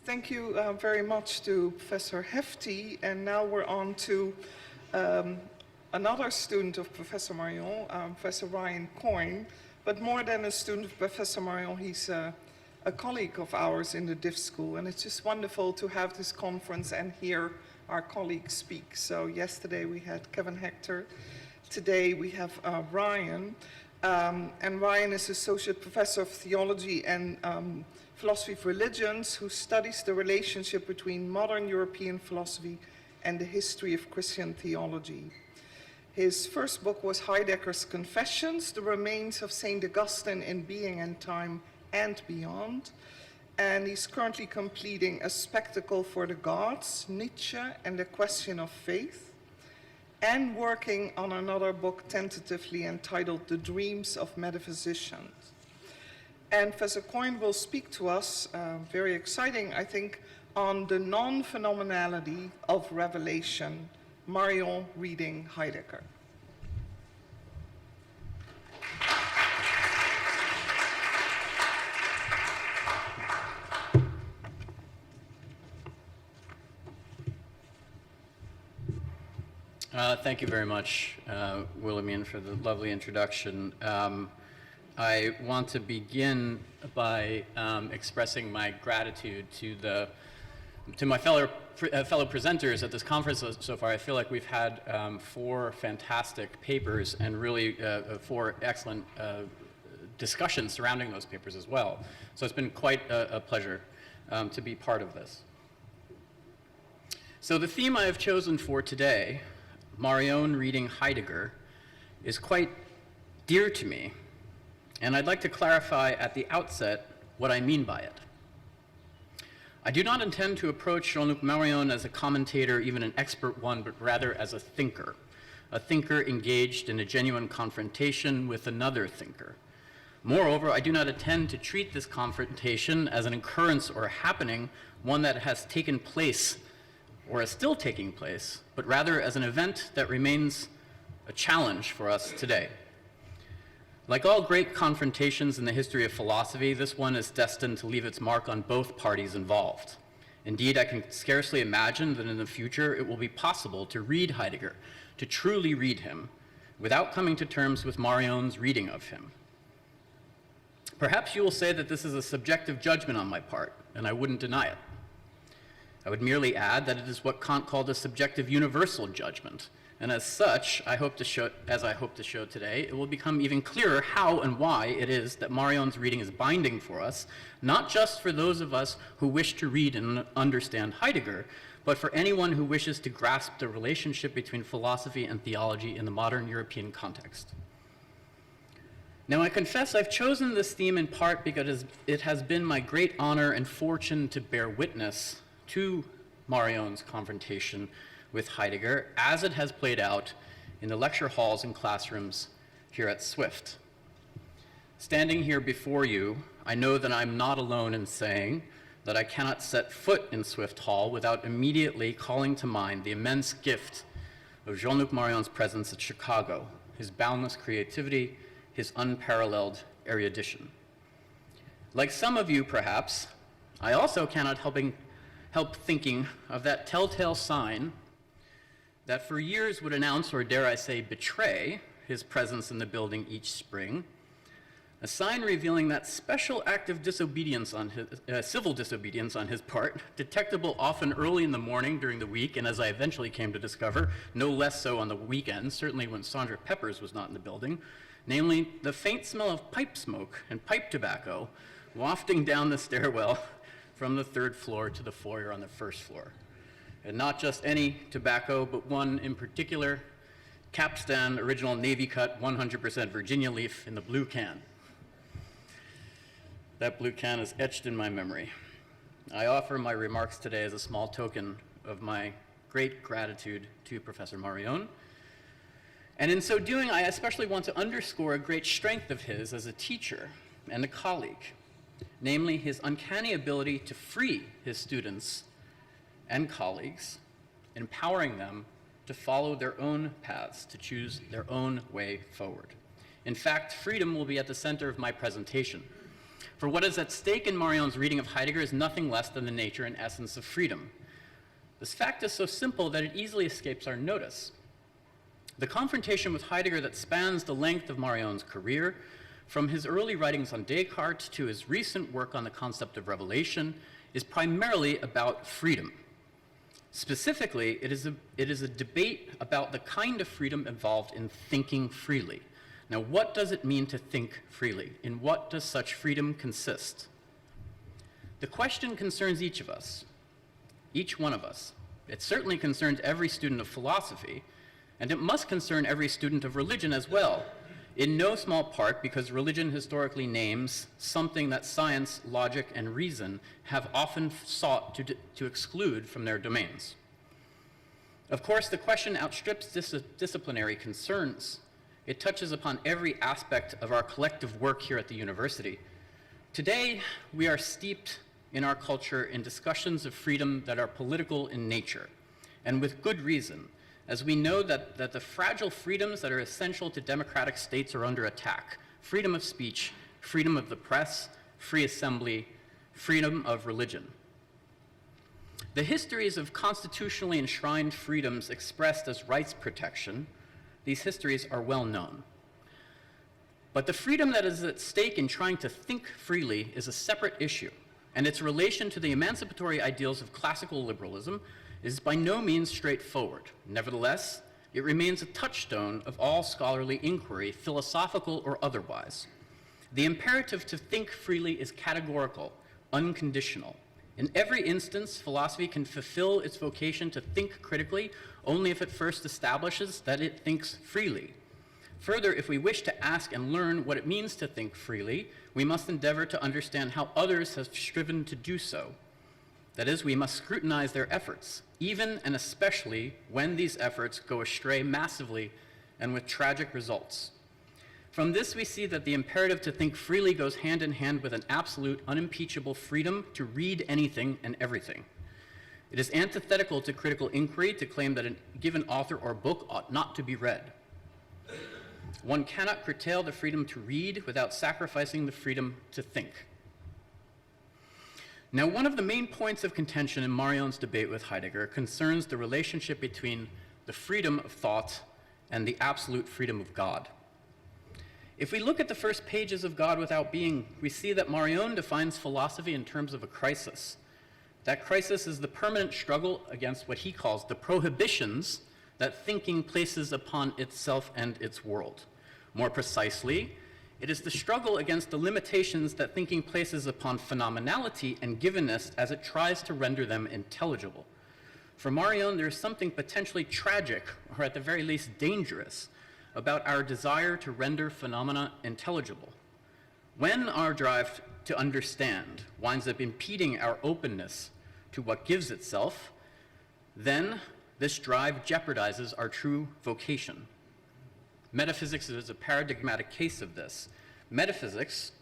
Thank you very much to Professor Hefty, and now we're on to another student of Professor Marion, Professor Ryan Coyne, but more than a student of Professor Marion, he's a colleague of ours in the Div School, and it's just wonderful to have this conference and hear our colleagues speak. So yesterday we had Kevin Hector, today we have Ryan, and Ryan is Associate Professor of Theology and Philosophy of Religions, who studies the relationship between modern European philosophy and the history of Christian theology. His first book was Heidegger's Confessions, The Remains of St. Augustine in Being and Time and Beyond. And he's currently completing A Spectacle for the Gods, Nietzsche and the Question of Faith, and working on another book tentatively entitled The Dreams of Metaphysicians. And Professor Coyne will speak to us, very exciting, I think, on the non-phenomenality of revelation, Marion reading Heidegger. Thank you very much, Wilhelmine, for the lovely introduction. I want to begin by expressing my gratitude to my fellow presenters at this conference so far. I feel like we've had 4 fantastic papers and really 4 excellent discussions surrounding those papers as well. So it's been quite a pleasure to be part of this. So the theme I have chosen for today, Marion reading Heidegger, is quite dear to me. And I'd like to clarify at the outset what I mean by it. I do not intend to approach Jean-Luc Marion as a commentator, even an expert one, but rather as a thinker engaged in a genuine confrontation with another thinker. Moreover, I do not intend to treat this confrontation as an occurrence or a happening, one that has taken place or is still taking place, but rather as an event that remains a challenge for us today. Like all great confrontations in the history of philosophy, this one is destined to leave its mark on both parties involved. Indeed, I can scarcely imagine that in the future it will be possible to read Heidegger, to truly read him, without coming to terms with Marion's reading of him. Perhaps you will say that this is a subjective judgment on my part, and I wouldn't deny it. I would merely add that it is what Kant called a subjective universal judgment, and as such, I hope to show today, it will become even clearer how and why it is that Marion's reading is binding for us, not just for those of us who wish to read and understand Heidegger, but for anyone who wishes to grasp the relationship between philosophy and theology in the modern European context. Now, I confess I've chosen this theme in part because it has been my great honor and fortune to bear witness to Marion's confrontation with Heidegger as it has played out in the lecture halls and classrooms here at Swift. Standing here before you, I know that I'm not alone in saying that I cannot set foot in Swift Hall without immediately calling to mind the immense gift of Jean-Luc Marion's presence at Chicago, his boundless creativity, his unparalleled erudition. Like some of you, perhaps, I also cannot help thinking of that telltale sign that for years would announce, or dare I say betray, his presence in the building each spring, a sign revealing that special act of disobedience on his, civil disobedience on his part, detectable often early in the morning during the week, and as I eventually came to discover, no less so on the weekends, certainly when Sandra Peppers was not in the building, namely the faint smell of pipe smoke and pipe tobacco wafting down the stairwell from the 3rd floor to the foyer on the 1st floor. And not just any tobacco, but one in particular, Capstan Original Navy Cut 100% Virginia leaf in the blue can. That blue can is etched in my memory. I offer my remarks today as a small token of my great gratitude to Professor Marion. And in so doing, I especially want to underscore a great strength of his as a teacher and a colleague, namely his uncanny ability to free his students and colleagues, empowering them to follow their own paths, to choose their own way forward. In fact, freedom will be at the center of my presentation. For what is at stake in Marion's reading of Heidegger is nothing less than the nature and essence of freedom. This fact is so simple that it easily escapes our notice. The confrontation with Heidegger that spans the length of Marion's career, from his early writings on Descartes to his recent work on the concept of revelation, is primarily about freedom. Specifically, it is a debate about the kind of freedom involved in thinking freely. Now, what does it mean to think freely? In what does such freedom consist? The question concerns each of us, each one of us. It certainly concerns every student of philosophy, and it must concern every student of religion as well, in no small part because religion historically names something that science, logic, and reason have often sought to exclude from their domains. Of course, the question outstrips disciplinary concerns. It touches upon every aspect of our collective work here at the university. Today, we are steeped in our culture in discussions of freedom that are political in nature, and with good reason, as we know that the fragile freedoms that are essential to democratic states are under attack: freedom of speech, freedom of the press, free assembly, freedom of religion. The histories of constitutionally enshrined freedoms expressed as rights protection, these histories are well known. But the freedom that is at stake in trying to think freely is a separate issue, and its relation to the emancipatory ideals of classical liberalism is by no means straightforward. Nevertheless, it remains a touchstone of all scholarly inquiry, philosophical or otherwise. The imperative to think freely is categorical, unconditional. In every instance, philosophy can fulfill its vocation to think critically only if it first establishes that it thinks freely. Further, if we wish to ask and learn what it means to think freely, we must endeavor to understand how others have striven to do so. That is, we must scrutinize their efforts, even and especially when these efforts go astray massively and with tragic results. From this, we see that the imperative to think freely goes hand in hand with an absolute, unimpeachable freedom to read anything and everything. It is antithetical to critical inquiry to claim that a given author or book ought not to be read. One cannot curtail the freedom to read without sacrificing the freedom to think. Now, one of the main points of contention in Marion's debate with Heidegger concerns the relationship between the freedom of thought and the absolute freedom of God. If we look at the first pages of God Without Being, we see that Marion defines philosophy in terms of a crisis. That crisis is the permanent struggle against what he calls the prohibitions that thinking places upon itself and its world. More precisely, it is the struggle against the limitations that thinking places upon phenomenality and givenness as it tries to render them intelligible. For Marion, there is something potentially tragic, or at the very least dangerous, about our desire to render phenomena intelligible. When our drive to understand winds up impeding our openness to what gives itself, then this drive jeopardizes our true vocation. Metaphysics is a paradigmatic case of this. Metaphysics,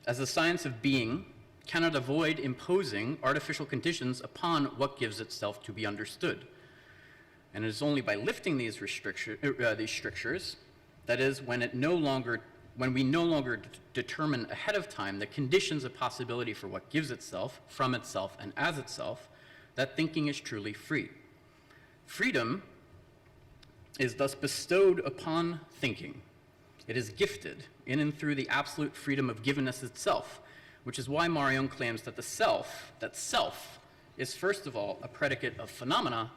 as the science of being, cannot avoid imposing artificial conditions upon what gives itself to be understood. And it is only by lifting these strictures, that is, when we no longer determine ahead of time the conditions of possibility for what gives itself, from itself, and as itself, that thinking is truly free. Freedom is thus bestowed upon thinking. It is gifted in and through the absolute freedom of givenness itself, which is why Marion claims that self is first of all a predicate of phenomena,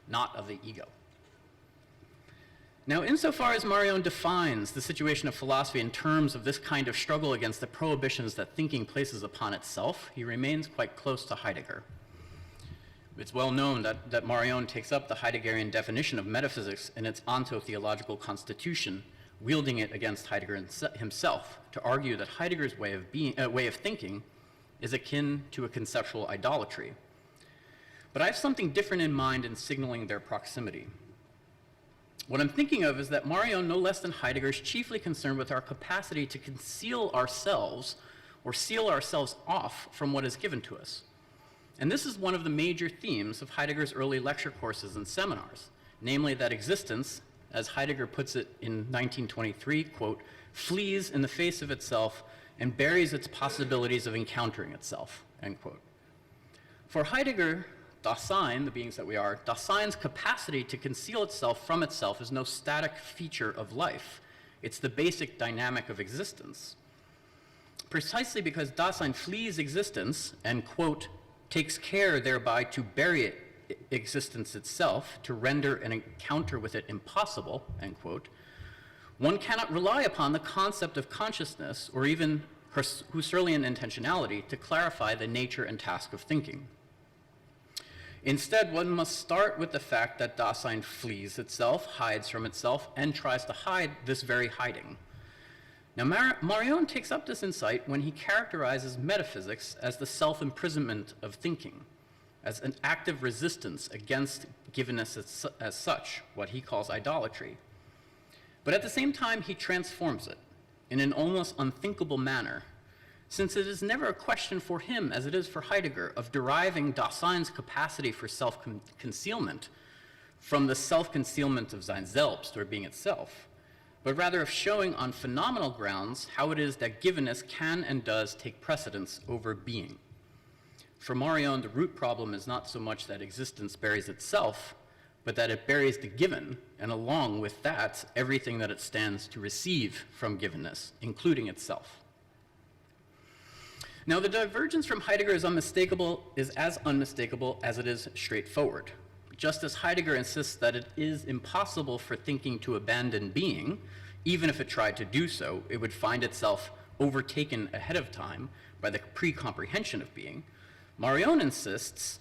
not of the ego. Now, insofar as Marion defines the situation of philosophy in terms of this kind of struggle against the prohibitions that thinking places upon itself, he remains quite close to Heidegger. It's well known that Marion takes up the Heideggerian definition of metaphysics in its onto-theological constitution, wielding it against Heidegger himself to argue that Heidegger's way of thinking is akin to a conceptual idolatry. But I have something different in mind in signaling their proximity. What I'm thinking of is that Marion, no less than Heidegger, is chiefly concerned with our capacity to conceal ourselves or seal ourselves off from what is given to us. And this is one of the major themes of Heidegger's early lecture courses and seminars, namely that existence, as Heidegger puts it in 1923, quote, flees in the face of itself and buries its possibilities of encountering itself, end quote. For Heidegger, Dasein, the beings that we are, Dasein's capacity to conceal itself from itself is no static feature of life. It's the basic dynamic of existence. Precisely because Dasein flees existence and, quote, takes care thereby to bury existence itself, to render an encounter with it impossible, end quote, one cannot rely upon the concept of consciousness or even Husserlian intentionality to clarify the nature and task of thinking. Instead, one must start with the fact that Dasein flees itself, hides from itself, and tries to hide this very hiding. Now, Marion takes up this insight when he characterizes metaphysics as the self-imprisonment of thinking, as an active resistance against givenness as such, what he calls idolatry. But at the same time, he transforms it in an almost unthinkable manner, since it is never a question for him, as it is for Heidegger, of deriving Dasein's capacity for self-concealment from the self-concealment of sein selbst, or being itself, but rather of showing on phenomenal grounds how it is that givenness can and does take precedence over being. For Marion, the root problem is not so much that existence buries itself, but that it buries the given, and along with that, everything that it stands to receive from givenness, including itself. Now, the divergence from Heidegger is as unmistakable as it is straightforward. Just as Heidegger insists that it is impossible for thinking to abandon being, even if it tried to do so, it would find itself overtaken ahead of time by the pre-comprehension of being, Marion insists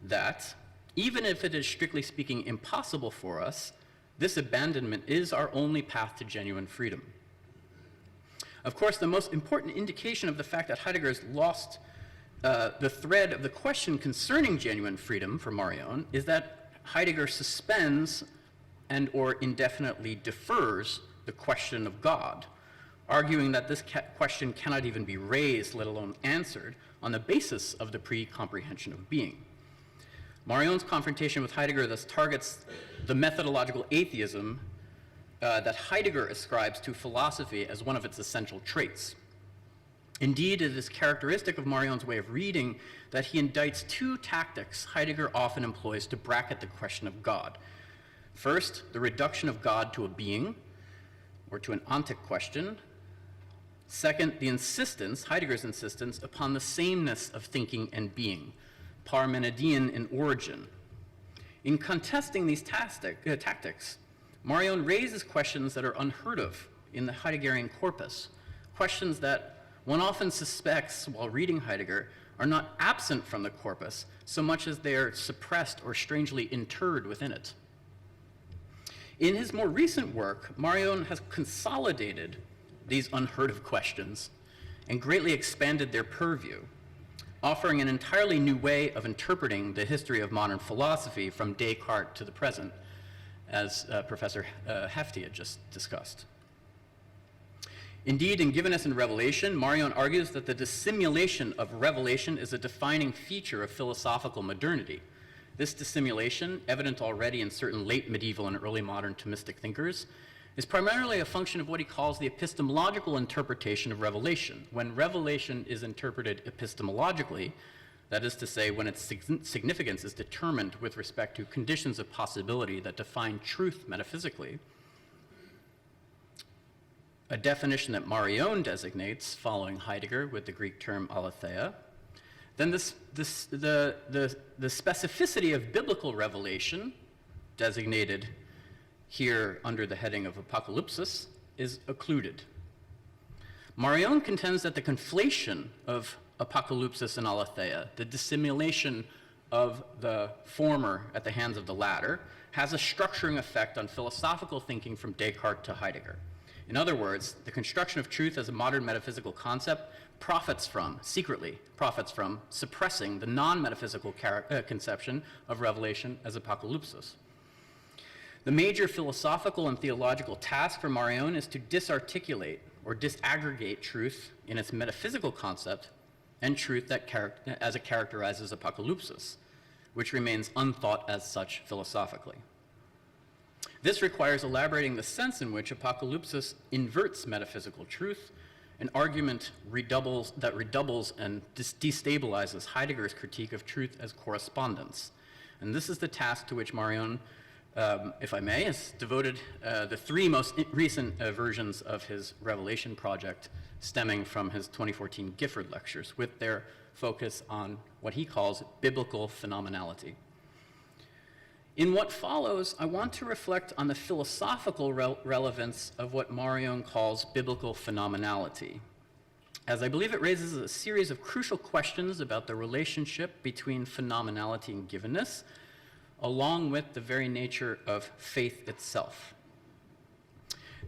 that, even if it is strictly speaking impossible for us, this abandonment is our only path to genuine freedom. Of course, the most important indication of the fact that Heidegger has lost the thread of the question concerning genuine freedom for Marion is that Heidegger suspends and or indefinitely defers the question of God, arguing that this question cannot even be raised, let alone answered, on the basis of the pre-comprehension of being. Marion's confrontation with Heidegger thus targets the methodological atheism that Heidegger ascribes to philosophy as one of its essential traits. Indeed, it is characteristic of Marion's way of reading that he indicts two tactics Heidegger often employs to bracket the question of God. First, the reduction of God to a being, or to an ontic question. Second, the insistence, Heidegger's insistence, upon the sameness of thinking and being, Parmenidean in origin. In contesting these tactics, Marion raises questions that are unheard of in the Heideggerian corpus, questions that one often suspects while reading Heidegger are not absent from the corpus so much as they are suppressed or strangely interred within it. In his more recent work, Marion has consolidated these unheard of questions and greatly expanded their purview, offering an entirely new way of interpreting the history of modern philosophy from Descartes to the present, as Professor Hefti had just discussed. Indeed, in Givenness and Revelation, Marion argues that the dissimulation of revelation is a defining feature of philosophical modernity. This dissimulation, evident already in certain late medieval and early modern Thomistic thinkers, is primarily a function of what he calls the epistemological interpretation of revelation. When revelation is interpreted epistemologically, that is to say, when its significance is determined with respect to conditions of possibility that define truth metaphysically, a definition that Marion designates, following Heidegger with the Greek term aletheia, then the specificity of biblical revelation, designated here under the heading of apocalypsis, is occluded. Marion contends that the conflation of apocalypsis and aletheia, the dissimulation of the former at the hands of the latter, has a structuring effect on philosophical thinking from Descartes to Heidegger. In other words, the construction of truth as a modern metaphysical concept secretly profits from suppressing the non-metaphysical conception of revelation as apocalypsis. The major philosophical and theological task for Marion is to disarticulate or disaggregate truth in its metaphysical concept and truth as it characterizes apocalypsis, which remains unthought as such philosophically. This requires elaborating the sense in which apocalypsis inverts metaphysical truth an argument that redoubles and destabilizes Heidegger's critique of truth as correspondence. And this is the task to which Marion, if I may, has devoted the three most recent versions of his Revelation project, stemming from his 2014 Gifford lectures, with their focus on what he calls biblical phenomenality. In what follows, I want to reflect on the philosophical relevance of what Marion calls biblical phenomenality, as I believe it raises a series of crucial questions about the relationship between phenomenality and givenness, along with the very nature of faith itself.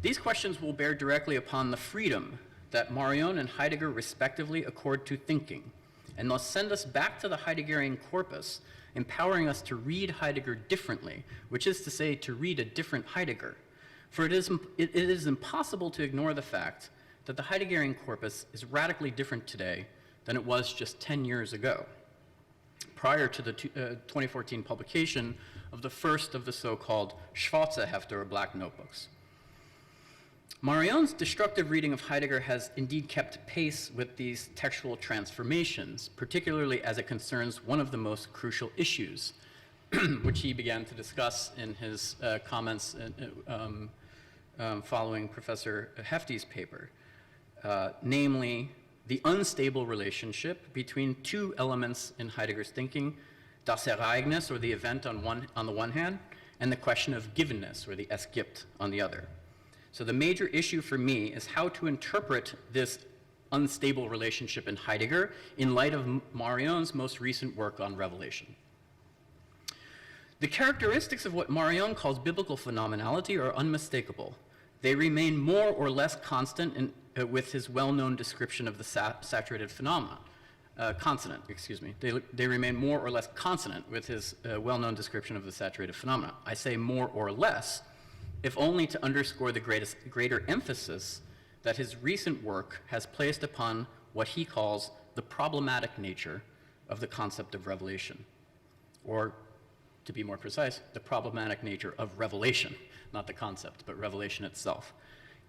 These questions will bear directly upon the freedom that Marion and Heidegger respectively accord to thinking, and thus send us back to the Heideggerian corpus, empowering us to read Heidegger differently, which is to say, to read a different Heidegger. For it is impossible to ignore the fact that the Heideggerian corpus is radically different today than it was just 10 years ago, prior to the 2014 publication of the first of the so-called Schwarze Hefte, or Black Notebooks. Marion's destructive reading of Heidegger has indeed kept pace with these textual transformations, particularly as it concerns one of the most crucial issues, which he began to discuss in his comments following Professor Hefty's paper, namely the unstable relationship between two elements in Heidegger's thinking, das Ereignis, or the event on the one hand, and the question of givenness, or the Es gibt, on the other. So the major issue for me is how to interpret this unstable relationship in Heidegger in light of Marion's most recent work on Revelation. The characteristics of what Marion calls biblical phenomenality are unmistakable. They remain more or less constant with his well-known description of the saturated phenomena. Consonant, excuse me. They remain more or less consonant with his well-known description of the saturated phenomena. I say more or less, if only to underscore the greater emphasis that his recent work has placed upon what he calls the problematic nature of the concept of revelation, or, to be more precise, the problematic nature of revelation, not the concept, but revelation itself.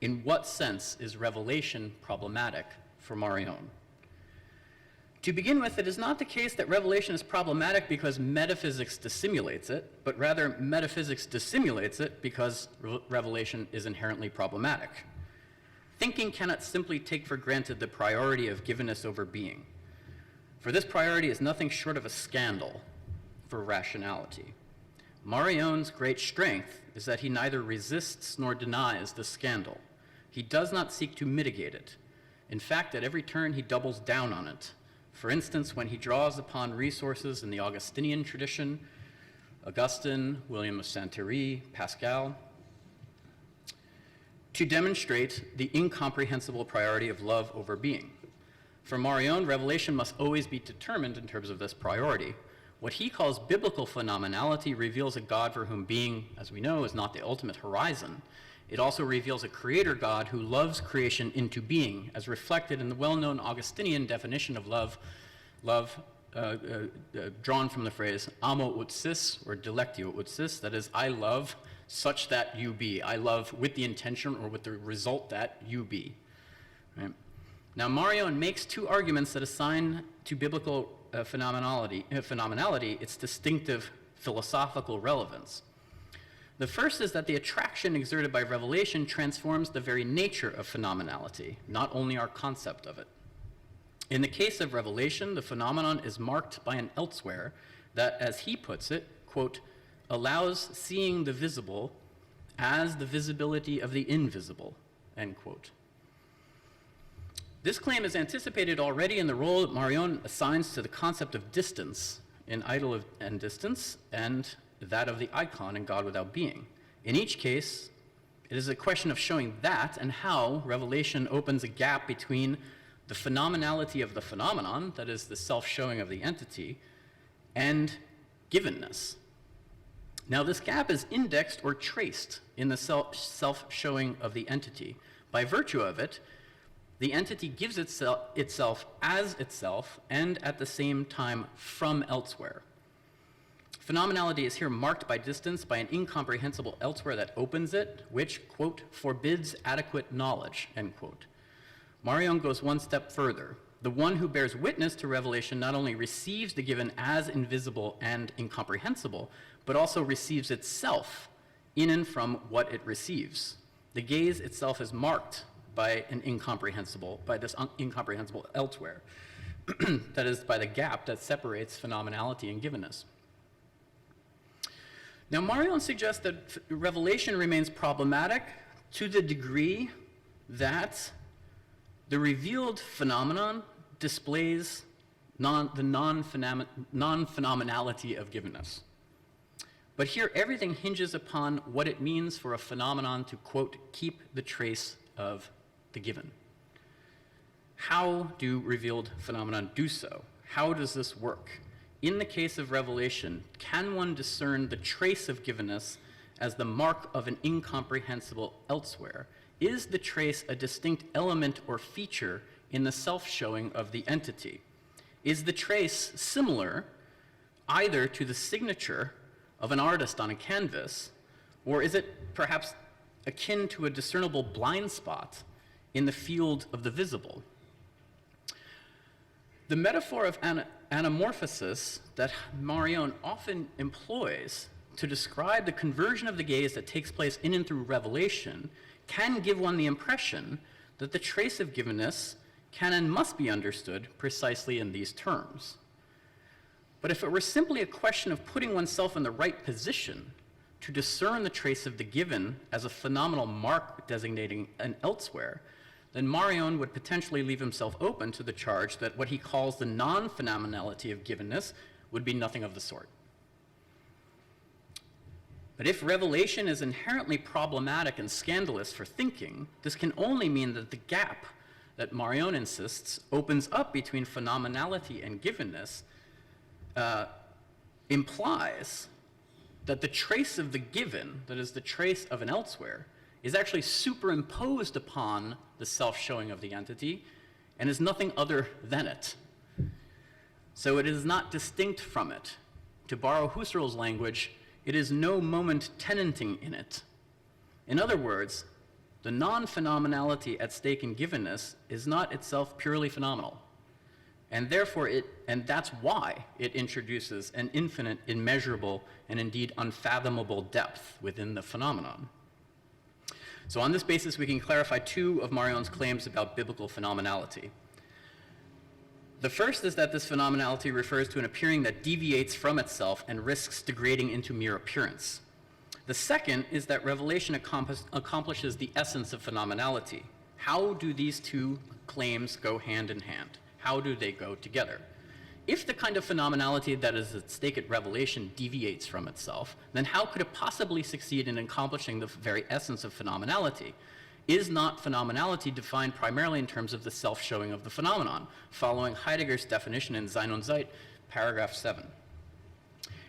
In what sense is revelation problematic for Marion? To begin with, it is not the case that revelation is problematic because metaphysics dissimulates it, but rather metaphysics dissimulates it because revelation is inherently problematic. Thinking cannot simply take for granted the priority of givenness over being, for this priority is nothing short of a scandal for rationality. Marion's great strength is that he neither resists nor denies the scandal. He does not seek to mitigate it. In fact, at every turn, he doubles down on it. For instance, when he draws upon resources in the Augustinian tradition, Augustine, William of Santerre, Pascal, to demonstrate the incomprehensible priority of love over being. For Marion, revelation must always be determined in terms of this priority. What he calls biblical phenomenality reveals a God for whom being, as we know, is not the ultimate horizon. It also reveals a creator God who loves creation into being, as reflected in the well-known Augustinian definition of love, drawn from the phrase amo ut sis, or delectio ut sis, that is, I love such that you be. I love with the intention or with the result that you be. Right? Now, Marion makes two arguments that assign to biblical phenomenality its distinctive philosophical relevance. The first is that the attraction exerted by revelation transforms the very nature of phenomenality, not only our concept of it. In the case of revelation, the phenomenon is marked by an elsewhere that, as he puts it, quote, allows seeing the visible as the visibility of the invisible, end quote. This claim is anticipated already in the role that Marion assigns to the concept of distance in Idol and Distance, and that of the icon in God Without Being. In each case, it is a question of showing that and how revelation opens a gap between the phenomenality of the phenomenon, that is the self-showing of the entity, and givenness. Now, this gap is indexed or traced in the self-showing of the entity. By virtue of it, the entity gives itself as itself and at the same time from elsewhere. Phenomenality is here marked by distance, by an incomprehensible elsewhere that opens it, which, quote, forbids adequate knowledge, end quote. Marion goes one step further. The one who bears witness to revelation not only receives the given as invisible and incomprehensible, but also receives itself in and from what it receives. The gaze itself is marked by this incomprehensible elsewhere. That is, by the gap that separates phenomenality and givenness. Now, Marion suggests that revelation remains problematic to the degree that the revealed phenomenon displays the non-phenomenality of givenness. But here, everything hinges upon what it means for a phenomenon to, quote, keep the trace of the given. How do revealed phenomena do so? How does this work? In the case of revelation, can one discern the trace of givenness as the mark of an incomprehensible elsewhere? Is the trace a distinct element or feature in the self-showing of the entity? Is the trace similar either to the signature of an artist on a canvas, or is it perhaps akin to a discernible blind spot in the field of the visible? The metaphor of anamorphosis that Marion often employs to describe the conversion of the gaze that takes place in and through revelation can give one the impression that the trace of givenness can and must be understood precisely in these terms. But if it were simply a question of putting oneself in the right position to discern the trace of the given as a phenomenal mark designating an elsewhere, then Marion would potentially leave himself open to the charge that what he calls the non-phenomenality of givenness would be nothing of the sort. But if revelation is inherently problematic and scandalous for thinking, this can only mean that the gap that Marion insists opens up between phenomenality and givenness implies that the trace of the given, that is the trace of an elsewhere, is actually superimposed upon the self-showing of the entity and is nothing other than it. So it is not distinct from it. To borrow Husserl's language, it is no moment tenanting in it. In other words, the non-phenomenality at stake in givenness is not itself purely phenomenal. And therefore, that's why it introduces an infinite, immeasurable, and indeed unfathomable depth within the phenomenon. So on this basis, we can clarify two of Marion's claims about biblical phenomenality. The first is that this phenomenality refers to an appearing that deviates from itself and risks degrading into mere appearance. The second is that revelation accomplishes the essence of phenomenality. How do these two claims go hand in hand? How do they go together? If the kind of phenomenality that is at stake at revelation deviates from itself, then how could it possibly succeed in accomplishing the very essence of phenomenality? Is not phenomenality defined primarily in terms of the self-showing of the phenomenon, following Heidegger's definition in Sein und Zeit, paragraph 7?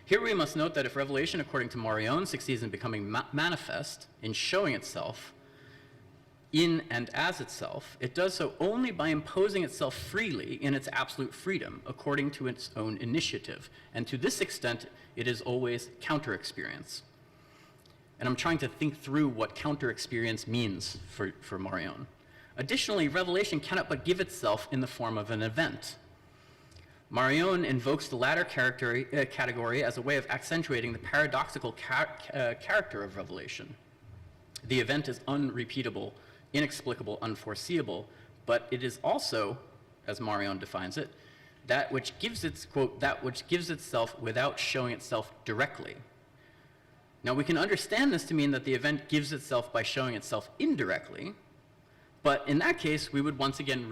Here we must note that if revelation, according to Marion, succeeds in becoming manifest, in showing itself, in and as itself, it does so only by imposing itself freely in its absolute freedom, according to its own initiative. And to this extent, it is always counter-experience. And I'm trying to think through what counter-experience means for Marion. Additionally, revelation cannot but give itself in the form of an event. Marion invokes the latter category as a way of accentuating the paradoxical character of revelation. The event is unrepeatable, inexplicable, unforeseeable, but it is also, as Marion defines it, that which gives its, quote, that which gives itself without showing itself directly. Now we can understand this to mean that the event gives itself by showing itself indirectly, but in that case, we would once again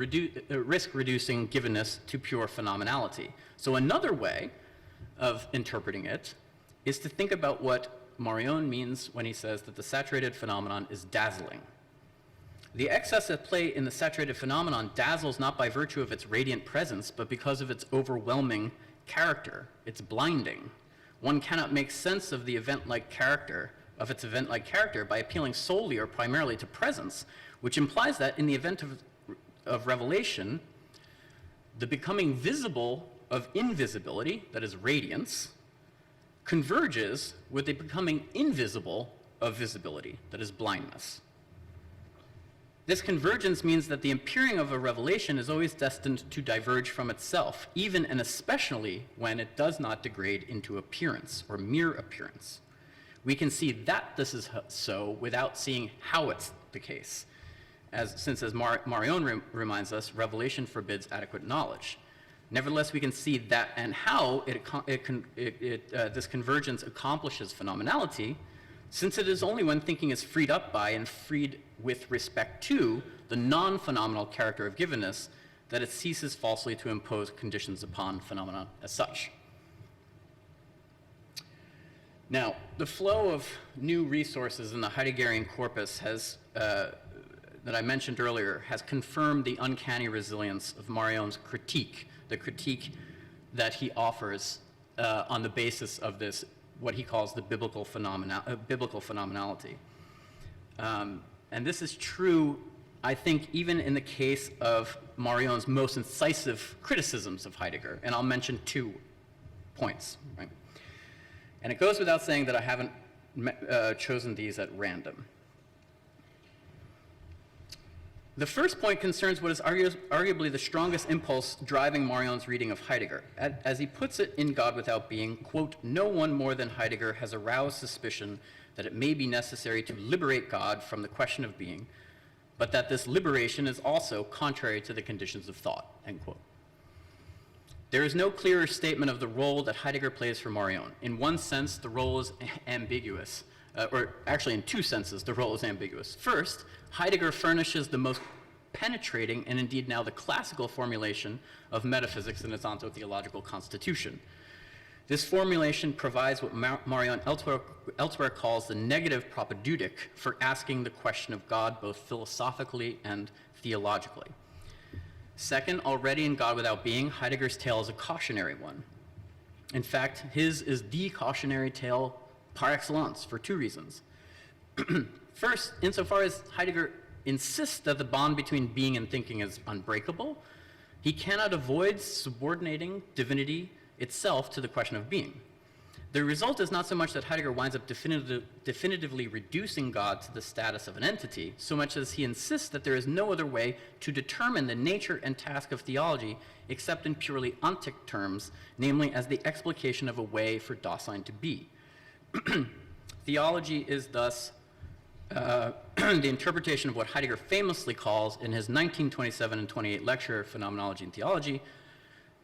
risk reducing givenness to pure phenomenality. So another way of interpreting it is to think about what Marion means when he says that the saturated phenomenon is dazzling. The excess at play in the saturated phenomenon dazzles not by virtue of its radiant presence, but because of its overwhelming character. It's blinding. One cannot make sense of the event-like character, of its event-like character, by appealing solely or primarily to presence, which implies that in the event of revelation, the becoming visible of invisibility, that is radiance, converges with the becoming invisible of visibility, that is blindness. This convergence means that the appearing of a revelation is always destined to diverge from itself, even and especially when it does not degrade into appearance or mere appearance. We can see that this is so without seeing how it's the case. Since, as Marion reminds us, revelation forbids adequate knowledge. Nevertheless, we can see that and how this convergence accomplishes phenomenality, since it is only when thinking is freed up by and freed with respect to the non-phenomenal character of givenness that it ceases falsely to impose conditions upon phenomena as such. Now, the flow of new resources in the Heideggerian corpus that I mentioned earlier has confirmed the uncanny resilience of Marion's critique, the critique that he offers on the basis of this, what he calls the biblical phenomenality. And this is true, I think, even in the case of Marion's most incisive criticisms of Heidegger, and I'll mention 2 points. Right? And it goes without saying that I haven't chosen these at random. The first point concerns what is arguably the strongest impulse driving Marion's reading of Heidegger. As he puts it in God Without Being, quote, "No one more than Heidegger has aroused suspicion that it may be necessary to liberate God from the question of being, but that this liberation is also contrary to the conditions of thought," end quote. There is no clearer statement of the role that Heidegger plays for Marion. In one sense, the role is ambiguous, or actually in 2 senses, the role is ambiguous. First, Heidegger furnishes the most penetrating and indeed now the classical formulation of metaphysics in its ontotheological constitution. This formulation provides what Marion elsewhere calls the negative propedeutic for asking the question of God both philosophically and theologically. Second, already in God Without Being, Heidegger's tale is a cautionary one. In fact, his is the cautionary tale par excellence for 2 reasons. First, insofar as Heidegger insists that the bond between being and thinking is unbreakable, he cannot avoid subordinating divinity itself to the question of being. The result is not so much that Heidegger winds up definitively reducing God to the status of an entity, so much as he insists that there is no other way to determine the nature and task of theology except in purely ontic terms, namely as the explication of a way for Dasein to be. Theology is thus the interpretation of what Heidegger famously calls in his 1927 and 28 lecture, Phenomenality and Theology,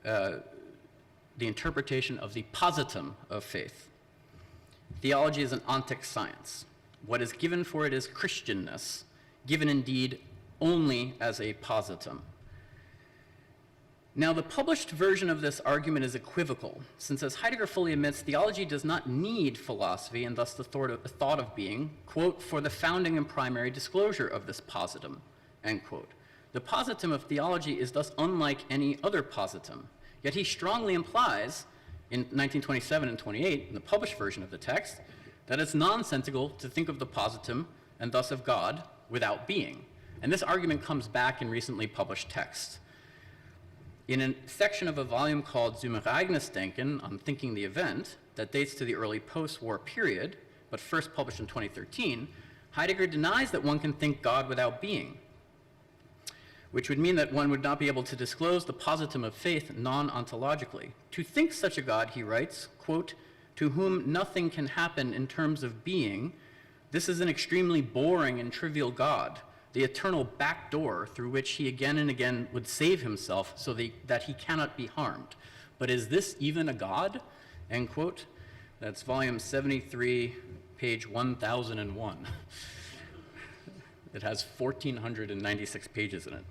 the interpretation of the positum of faith. Theology is an ontic science. What is given for it is Christianness, given indeed only as a positum. Now, the published version of this argument is equivocal, since as Heidegger fully admits, theology does not need philosophy and thus the thought of being, quote, for the founding and primary disclosure of this positum, end quote. The positum of theology is thus unlike any other positum. Yet he strongly implies, in 1927 and 28, in the published version of the text, that it's nonsensical to think of the positum, and thus of God, without being. And this argument comes back in recently published texts. In a section of a volume called Zum Ereignisdenken, on Thinking the Event, that dates to the early post-war period, but first published in 2013, Heidegger denies that one can think God without being, which would mean that one would not be able to disclose the positum of faith non-ontologically. To think such a God, he writes, quote, to whom nothing can happen in terms of being, this is an extremely boring and trivial God, the eternal back door through which he again and again would save himself so that he cannot be harmed. But is this even a God? End quote. That's volume 73, page 1001. It has 1,496 pages in it.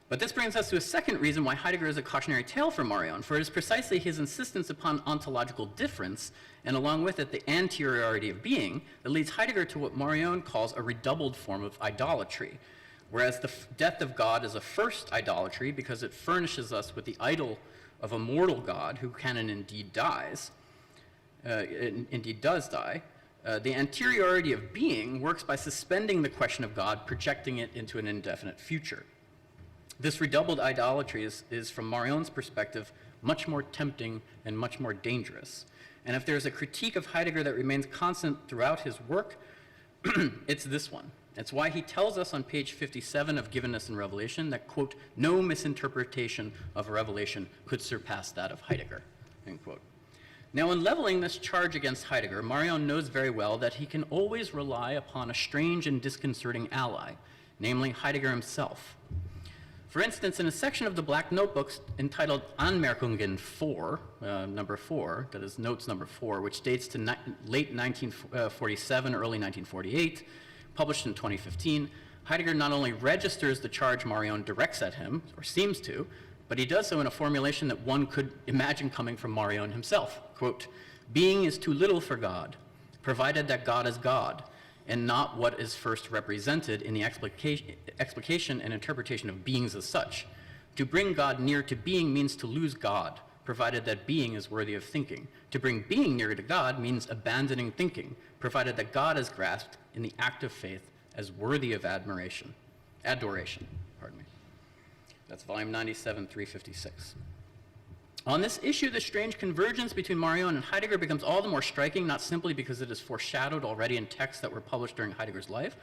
But this brings us to a second reason why Heidegger is a cautionary tale for Marion, for it is precisely his insistence upon ontological difference, and along with it the anteriority of being, that leads Heidegger to what Marion calls a redoubled form of idolatry, whereas the death of God is a first idolatry because it furnishes us with the idol of a mortal God who can and indeed does die. The anteriority of being works by suspending the question of God, projecting it into an indefinite future. This redoubled idolatry is, from Marion's perspective, much more tempting and much more dangerous. And if there's a critique of Heidegger that remains constant throughout his work, it's this one. It's why he tells us on page 57 of Givenness and Revelation that, quote, no misinterpretation of a revelation could surpass that of Heidegger, end quote. Now, in leveling this charge against Heidegger, Marion knows very well that he can always rely upon a strange and disconcerting ally, namely Heidegger himself. For instance, in a section of the Black Notebooks entitled Anmerkungen 4, number 4, that is notes number 4, which dates to late 1947, early 1948, published in 2015, Heidegger not only registers the charge Marion directs at him, or seems to, but he does so in a formulation that one could imagine coming from Marion himself. Quote, being is too little for God, provided that God is God, and not what is first represented in the explication and interpretation of beings as such. To bring God near to being means to lose God, provided that being is worthy of thinking. To bring being nearer to God means abandoning thinking, provided that God is grasped in the act of faith as worthy of adoration. That's volume 97, 356. On this issue, the strange convergence between Marion and Heidegger becomes all the more striking, not simply because it is foreshadowed already in texts that were published during Heidegger's life,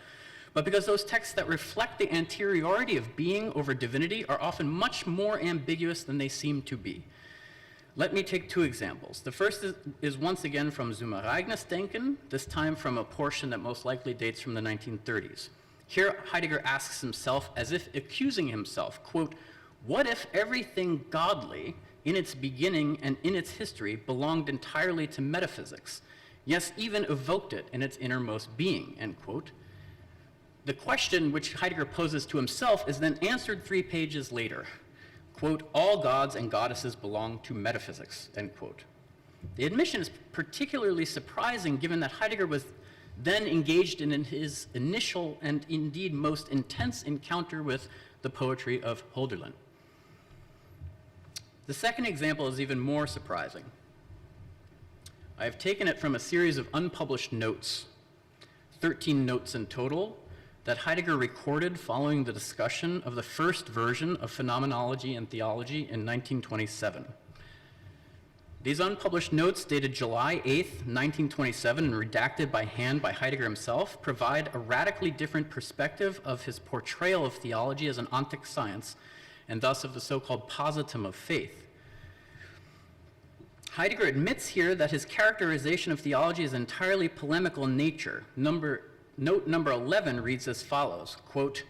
but because those texts that reflect the anteriority of being over divinity are often much more ambiguous than they seem to be. Let me take two examples. The first is once again from Zum Ereignisdenken, this time from a portion that most likely dates from the 1930s. Here, Heidegger asks himself, as if accusing himself, quote, what if everything godly in its beginning and in its history belonged entirely to metaphysics, yes, even evoked it in its innermost being, end quote. The question which Heidegger poses to himself is then answered 3 pages later. Quote, all gods and goddesses belong to metaphysics, end quote. The admission is particularly surprising given that Heidegger was then engaged in his initial and indeed most intense encounter with the poetry of Hölderlin. The second example is even more surprising. I have taken it from a series of unpublished notes, 13 notes in total, that Heidegger recorded following the discussion of the first version of Phenomenality and Theology in 1927. These unpublished notes, dated July 8th, 1927, and redacted by hand by Heidegger himself, provide a radically different perspective of his portrayal of theology as an ontic science, and thus of the so-called positum of faith. Heidegger admits here that his characterization of theology is entirely polemical in nature. Note number 11 reads as follows, quote,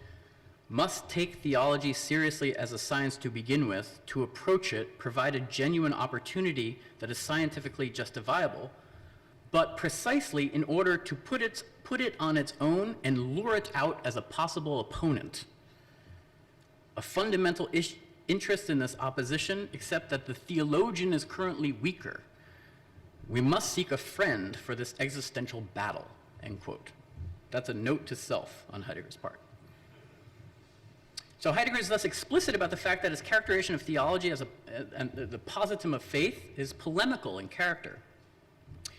must take theology seriously as a science to begin with, to approach it, provide genuine opportunity that is scientifically justifiable, but precisely in order to put it on its own and lure it out as a possible opponent. A fundamental interest in this opposition, except that the theologian is currently weaker. We must seek a friend for this existential battle, end quote. That's a note to self on Heidegger's part. So Heidegger is thus explicit about the fact that his characterization of theology as and the positum of faith is polemical in character.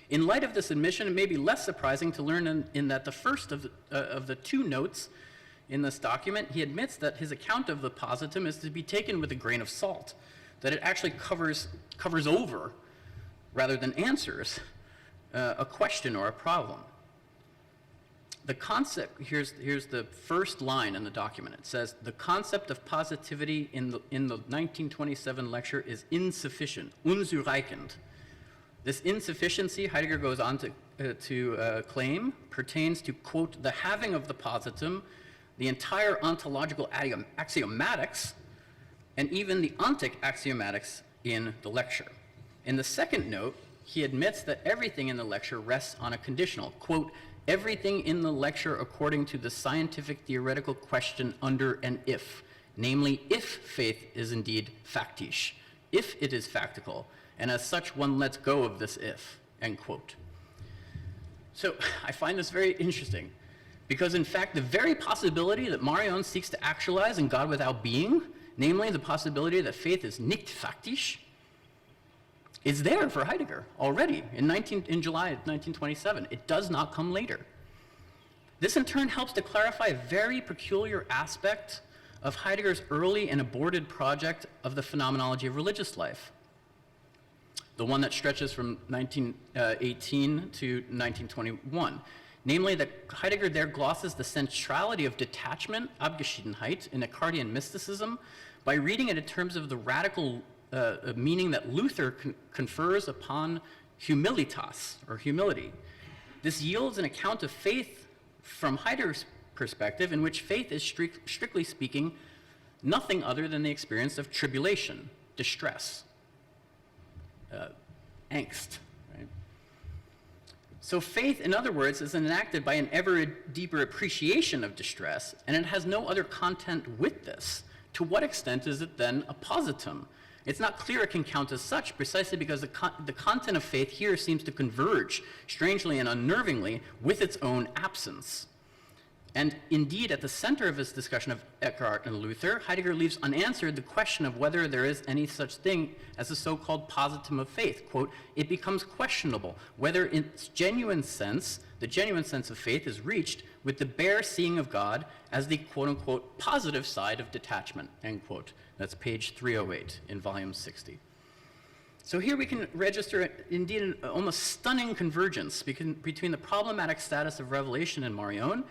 In light of this admission, it may be less surprising to learn in that the first of the 2 notes in this document, he admits that his account of the positum is to be taken with a grain of salt, that it actually covers over, rather than answers, a question or a problem. The concept, here's the first line in the document. It says, the concept of positivity in the 1927 lecture is insufficient, unzureichend. This insufficiency, Heidegger goes on to claim, pertains to, quote, the having of the positum, the entire ontological axiomatics, and even the ontic axiomatics in the lecture. In the second note, he admits that everything in the lecture rests on a conditional, quote, everything in the lecture according to the scientific theoretical question under an if, namely if faith is indeed factisch, if it is factical, and as such one lets go of this if, end quote. So I find this very interesting, because in fact the very possibility that Marion seeks to actualize in God without being, namely the possibility that faith is nicht factisch, is there for Heidegger already in July of 1927. It does not come later. This in turn helps to clarify a very peculiar aspect of Heidegger's early and aborted project of the phenomenology of religious life, the one that stretches from 1918 to 1921, namely that Heidegger there glosses the centrality of detachment, Abgeschiedenheit, in Descartesian mysticism by reading it in terms of the radical meaning that Luther confers upon humilitas, or humility. This yields an account of faith from Heidegger's perspective, in which faith is strictly speaking nothing other than the experience of tribulation, distress, angst. Right? So faith, in other words, is enacted by an ever deeper appreciation of distress, and it has no other content with this. To what extent is it then a positum? It's not clear it can count as such, precisely because the content of faith here seems to converge, strangely and unnervingly, with its own absence. And indeed, at the center of his discussion of Eckhart and Luther, Heidegger leaves unanswered the question of whether there is any such thing as a so-called positum of faith. Quote, it becomes questionable whether in its genuine sense, the genuine sense of faith is reached with the bare seeing of God as the quote-unquote positive side of detachment, end quote. That's page 308 in volume 60. So here we can register, indeed, an almost stunning convergence between the problematic status of revelation in Marion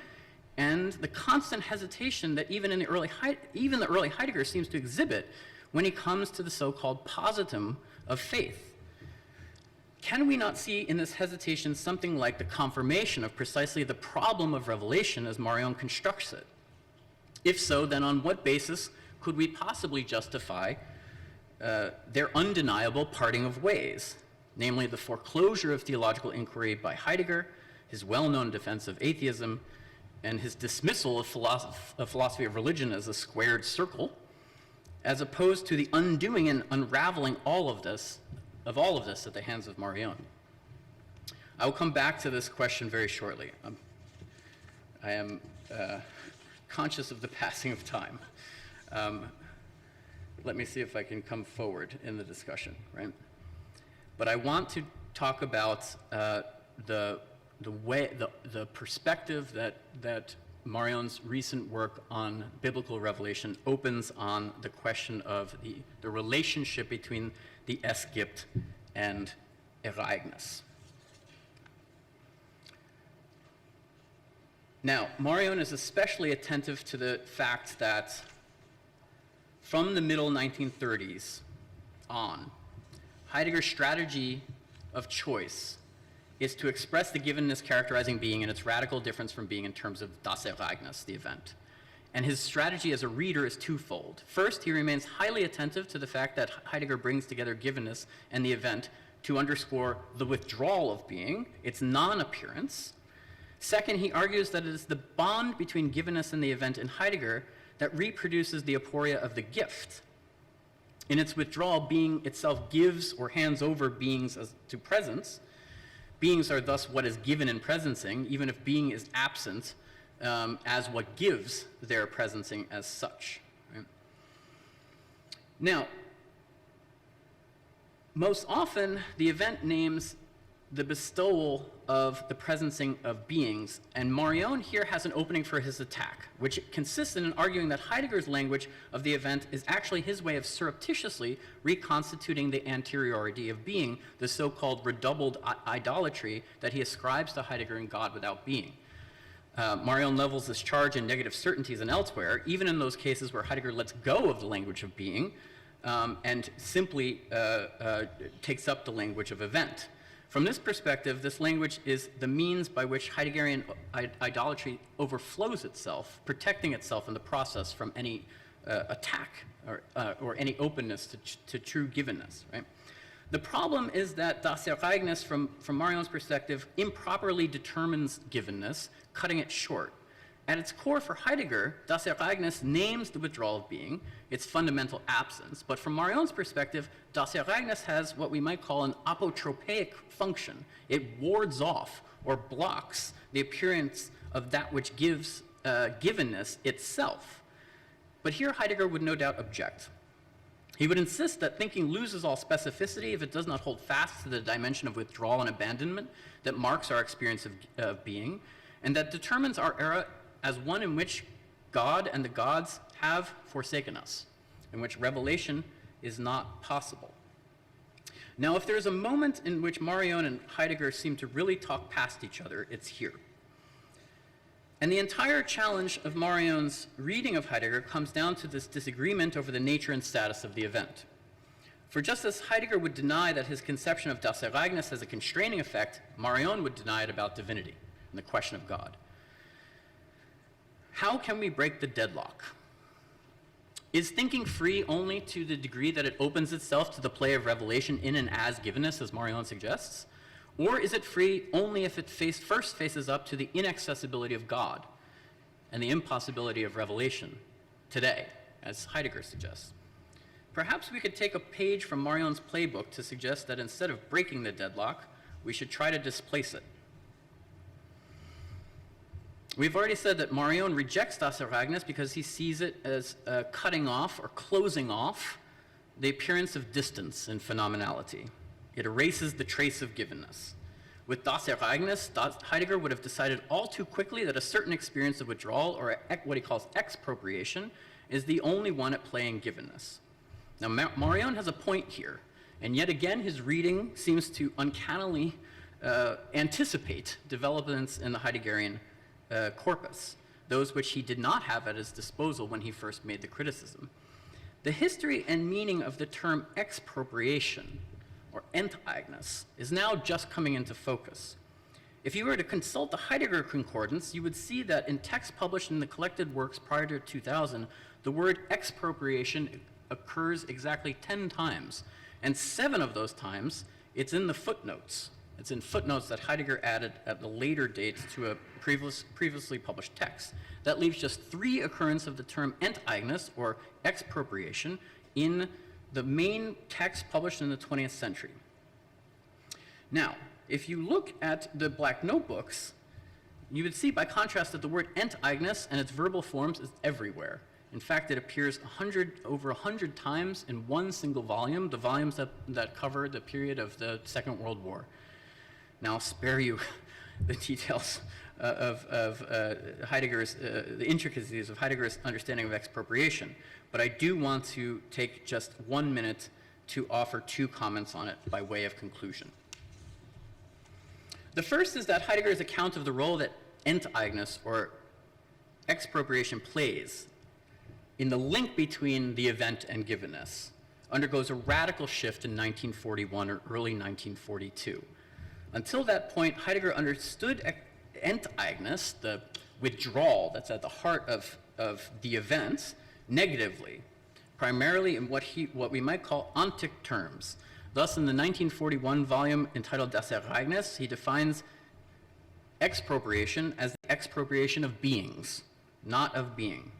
and the constant hesitation that even the early Heidegger seems to exhibit when he comes to the so-called positum of faith. Can we not see in this hesitation something like the confirmation of precisely the problem of revelation as Marion constructs it? If so, then on what basis could we possibly justify their undeniable parting of ways, namely the foreclosure of theological inquiry by Heidegger, his well-known defense of atheism, and his dismissal of philosophy of religion as a squared circle, as opposed to the undoing and unraveling all of this at the hands of Marion? I will come back to this question very shortly. I am conscious of the passing of time. Let me see if I can come forward in the discussion, right? But I want to talk about the perspective that Marion's recent work on biblical revelation opens on the question of the relationship between the Es gibt and Ereignis. Now, Marion is especially attentive to the fact that from the middle 1930s on, Heidegger's strategy of choice is to express the givenness characterizing being and its radical difference from being in terms of das Ereignis, the event. And his strategy as a reader is twofold. First, he remains highly attentive to the fact that Heidegger brings together givenness and the event to underscore the withdrawal of being, its non-appearance. Second, he argues that it is the bond between givenness and the event in Heidegger that reproduces the aporia of the gift. In its withdrawal, being itself gives or hands over beings to presence. Beings are thus what is given in presencing, even if being is absent as what gives their presencing as such. Right? Now, most often, the event names the bestowal of the presencing of beings, and Marion here has an opening for his attack, which consists in arguing that Heidegger's language of the event is actually his way of surreptitiously reconstituting the anteriority of being, the so-called redoubled idolatry that he ascribes to Heidegger and God without being. Marion levels this charge in Negative Certainties and elsewhere, even in those cases where Heidegger lets go of the language of being and simply takes up the language of event. From this perspective, this language is the means by which Heideggerian idolatry overflows itself, protecting itself in the process from any attack or any openness to true givenness. Right? The problem is that das Ereignis, from Marion's perspective, improperly determines givenness, cutting it short. At its core for Heidegger, das Ereignis names the withdrawal of being, its fundamental absence, but from Marion's perspective, das Ereignis has what we might call an apotropaic function. It wards off or blocks the appearance of that which gives givenness itself. But here Heidegger would no doubt object. He would insist that thinking loses all specificity if it does not hold fast to the dimension of withdrawal and abandonment that marks our experience of being, and that determines our era as one in which God and the gods have forsaken us, in which revelation is not possible. Now, if there's a moment in which Marion and Heidegger seem to really talk past each other, it's here. And the entire challenge of Marion's reading of Heidegger comes down to this disagreement over the nature and status of the event. For just as Heidegger would deny that his conception of Das Ereignis has a constraining effect, Marion would deny it about divinity and the question of God. How can we break the deadlock? Is thinking free only to the degree that it opens itself to the play of revelation in and as givenness, as Marion suggests? Or is it free only if it first faces up to the inaccessibility of God and the impossibility of revelation today, as Heidegger suggests? Perhaps we could take a page from Marion's playbook to suggest that instead of breaking the deadlock, we should try to displace it. We've already said that Marion rejects Das Ereignis because he sees it as cutting off or closing off the appearance of distance in phenomenality. It erases the trace of givenness. With Das Ereignis, Heidegger would have decided all too quickly that a certain experience of withdrawal, or what he calls expropriation, is the only one at play in givenness. Now, Marion has a point here, and yet again his reading seems to uncannily anticipate developments in the Heideggerian corpus, those which he did not have at his disposal when he first made the criticism. The history and meaning of the term expropriation, or Enteignis, is now just coming into focus. If you were to consult the Heidegger Concordance, you would see that in texts published in the collected works prior to 2000, the word expropriation occurs exactly 10 times, and 7 of those times it's in the footnotes. It's in footnotes that Heidegger added at the later dates to a previously published text. That leaves just 3 occurrences of the term Enteignis, or expropriation, in the main text published in the 20th century. Now, if you look at the black notebooks, you would see by contrast that the word Enteignis and its verbal forms is everywhere. In fact, it appears over 100 times in one single volume, the volumes that cover the period of the Second World War. Now, I'll spare you the details of Heidegger's, the intricacies of Heidegger's understanding of expropriation, but I do want to take just 1 minute to offer 2 comments on it by way of conclusion. The first is that Heidegger's account of the role that Enteignis, or expropriation, plays in the link between the event and givenness undergoes a radical shift in 1941 or early 1942. Until that point, Heidegger understood Enteignis, the withdrawal that's at the heart of the events, negatively, primarily in what we might call ontic terms. Thus, in the 1941 volume entitled Das Ereignis, he defines expropriation as the expropriation of beings, not of being.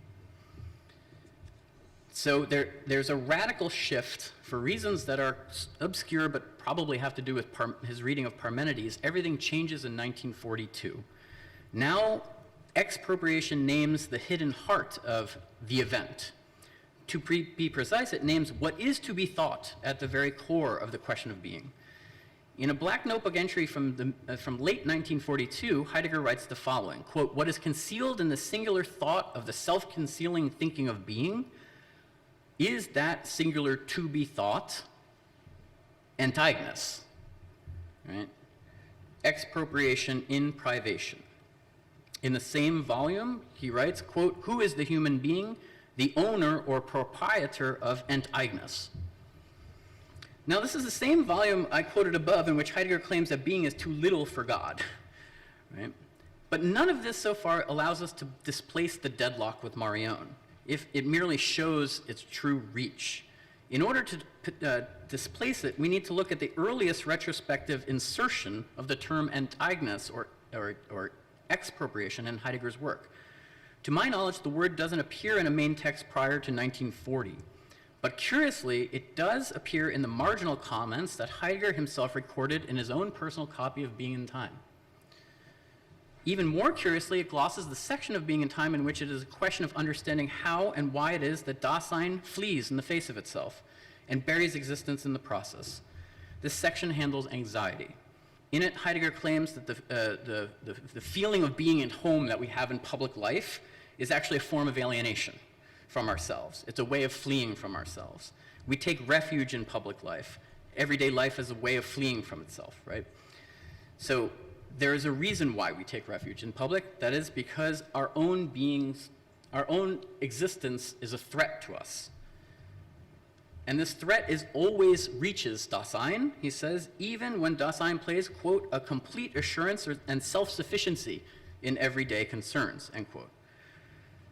So there's a radical shift for reasons that are obscure but probably have to do with his reading of Parmenides. Everything changes in 1942. Now, expropriation names the hidden heart of the event. To be precise, it names what is to be thought at the very core of the question of being. In a black notebook entry from late 1942, Heidegger writes the following, quote, "What is concealed in the singular thought of the self-concealing thinking of being is that singular to be thought, Enteignis," right? Expropriation in privation. In the same volume, he writes, quote, "Who is the human being? The owner or proprietor of Enteignis." Now, this is the same volume I quoted above in which Heidegger claims that being is too little for God, right? But none of this so far allows us to displace the deadlock with Marion, if it merely shows its true reach. In order to displace it, we need to look at the earliest retrospective insertion of the term Enteignis, or expropriation, in Heidegger's work. To my knowledge, the word doesn't appear in a main text prior to 1940. But curiously, it does appear in the marginal comments that Heidegger himself recorded in his own personal copy of Being in Time. Even more curiously, it glosses the section of Being in Time in which it is a question of understanding how and why it is that Dasein flees in the face of itself and buries existence in the process. This section handles anxiety. In it, Heidegger claims that the feeling of being at home that we have in public life is actually a form of alienation from ourselves. It's a way of fleeing from ourselves. We take refuge in public life. Everyday life is a way of fleeing from itself, right? So there is a reason why we take refuge in public. That is because our own existence is a threat to us. And this threat always reaches Dasein, he says, even when Dasein plays, quote, a complete assurance and self-sufficiency in everyday concerns, end quote.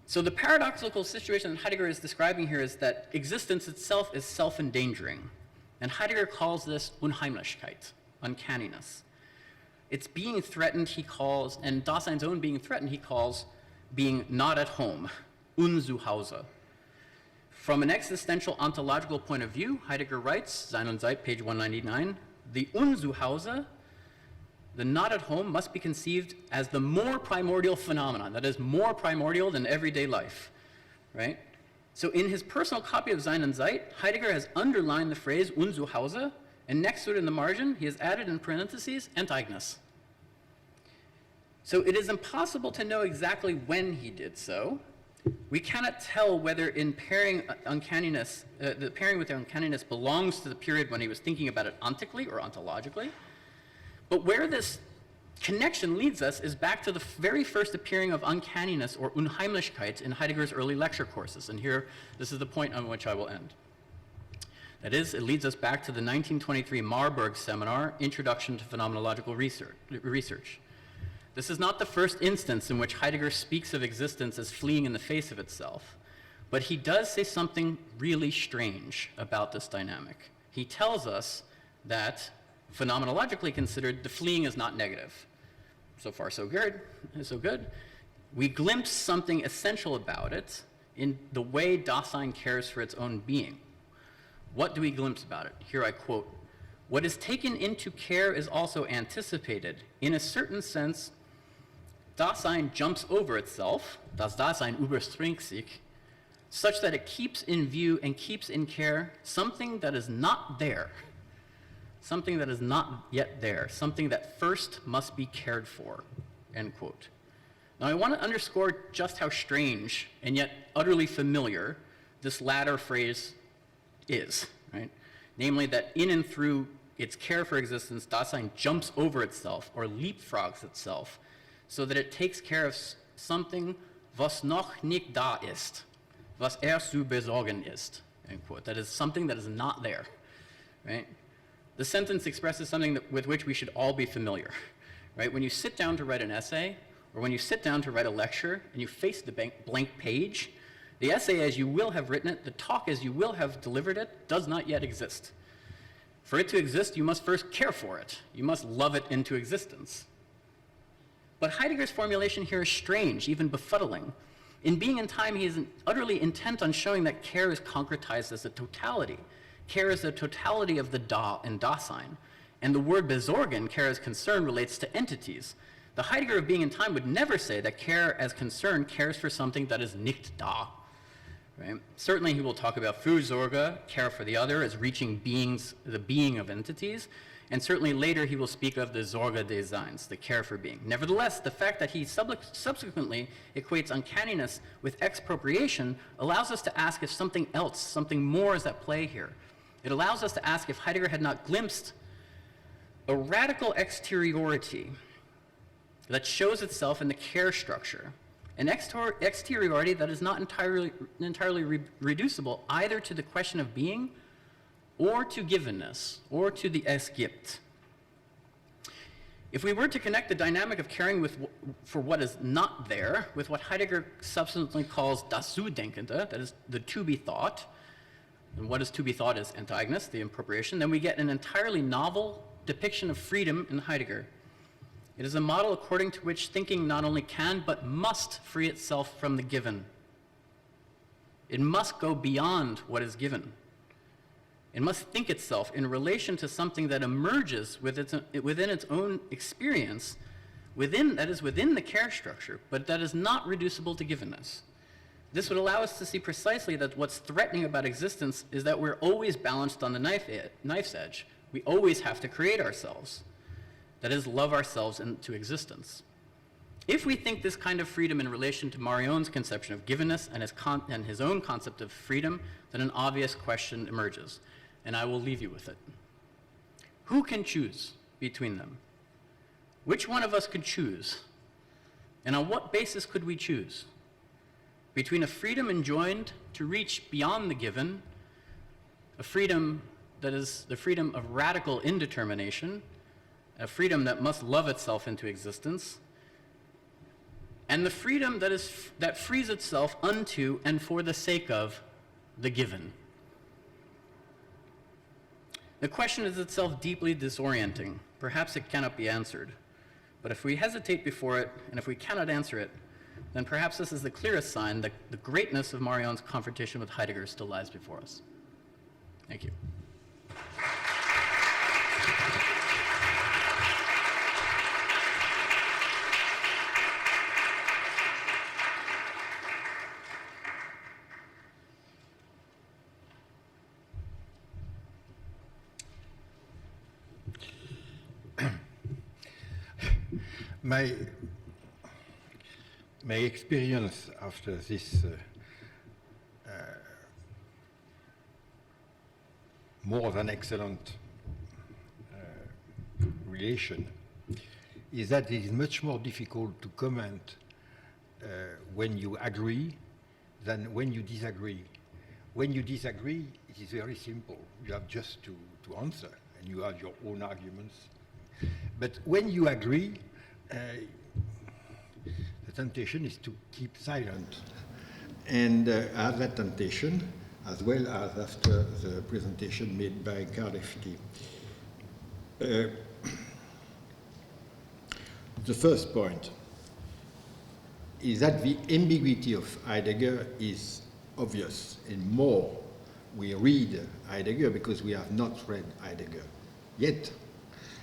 So the paradoxical situation that Heidegger is describing here is that existence itself is self-endangering. And Heidegger calls this Unheimlichkeit, uncanniness. It's being threatened, he calls, and Dasein's own being threatened, he calls being not at home, Unzuhause. From an existential ontological point of view, Heidegger writes, Sein und Zeit, page 199, the Unzuhause, the not at home, must be conceived as the more primordial phenomenon, that is more primordial than everyday life, right? So in his personal copy of Sein und Zeit, Heidegger has underlined the phrase Unzuhause, and next to it in the margin, he has added in parentheses, Enteignis. So it is impossible to know exactly when he did so. We cannot tell whether in pairing uncanniness, the pairing with uncanniness belongs to the period when he was thinking about it ontically or ontologically. But where this connection leads us is back to the very first appearing of uncanniness or Unheimlichkeit in Heidegger's early lecture courses. And here, this is the point on which I will end. That is, it leads us back to the 1923 Marburg seminar, Introduction to Phenomenological Research. This is not the first instance in which Heidegger speaks of existence as fleeing in the face of itself, but he does say something really strange about this dynamic. He tells us that, phenomenologically considered, the fleeing is not negative. So far, so good. We glimpse something essential about it in the way Dasein cares for its own being. What do we glimpse about it? Here I quote, "What is taken into care is also anticipated. In a certain sense, Dasein jumps over itself, das Dasein überspringt sich, such that it keeps in view and keeps in care something that is not there, something that is not yet there, something that first must be cared for," end quote. Now I want to underscore just how strange and yet utterly familiar this latter phrase is, right? Namely that in and through its care for existence, Dasein jumps over itself or leapfrogs itself so that it takes care of something was noch nicht da ist, was zu besorgen ist, end quote. That is something that is not there, right? The sentence expresses something with which we should all be familiar, right? When you sit down to write an essay, or when you sit down to write a lecture and you face the blank page, the essay as you will have written it, the talk as you will have delivered it, does not yet exist. For it to exist, you must first care for it. You must love it into existence. But Heidegger's formulation here is strange, even befuddling. In Being and Time, he is utterly intent on showing that care is concretized as a totality. Care is the totality of the Da and Dasein. And the word besorgen, care as concern, relates to entities. The Heidegger of Being and Time would never say that care as concern cares for something that is nicht da. Right? Certainly he will talk about Fürsorge, care for the other, as reaching the being of entities, and certainly later he will speak of the Sorge des Seins, the care for being. Nevertheless, the fact that he subsequently equates uncanniness with expropriation allows us to ask if something else, something more is at play here. It allows us to ask if Heidegger had not glimpsed a radical exteriority that shows itself in the care structure, an exteriority that is not entirely reducible either to the question of being or to givenness or to the es gibt. If we were to connect the dynamic of caring for what is not there with what Heidegger subsequently calls das Zudenkende, that is the to be thought, and what is to be thought is Enteignis, the appropriation, then we get an entirely novel depiction of freedom in Heidegger. It is a model according to which thinking not only can, but must free itself from the given. It must go beyond what is given. It must think itself in relation to something that emerges within its own experience, within the care structure, but that is not reducible to givenness. This would allow us to see precisely that what's threatening about existence is that we're always balanced on the knife's edge. We always have to create ourselves. That is, love ourselves into existence. If we think this kind of freedom in relation to Marion's conception of givenness and his own concept of freedom, then an obvious question emerges, and I will leave you with it. Who can choose between them? which one of us could choose? And on what basis could we choose? Between a freedom enjoined to reach beyond the given, a freedom that is the freedom of radical indetermination, a freedom that must love itself into existence, and the freedom that frees itself unto and for the sake of the given. The question is itself deeply disorienting. Perhaps it cannot be answered. But if we hesitate before it, and if we cannot answer it, then perhaps this is the clearest sign that the greatness of Marion's confrontation with Heidegger still lies before us. Thank you. My experience after this more than excellent relation is that it is much more difficult to comment when you agree than when you disagree. When you disagree, it is very simple. You have just to answer, and you have your own arguments. But when you agree, the temptation is to keep silent. And I have that temptation, as well as after the presentation made by Karlewski. The first point is that the ambiguity of Heidegger is obvious, and more we read Heidegger because we have not read Heidegger yet.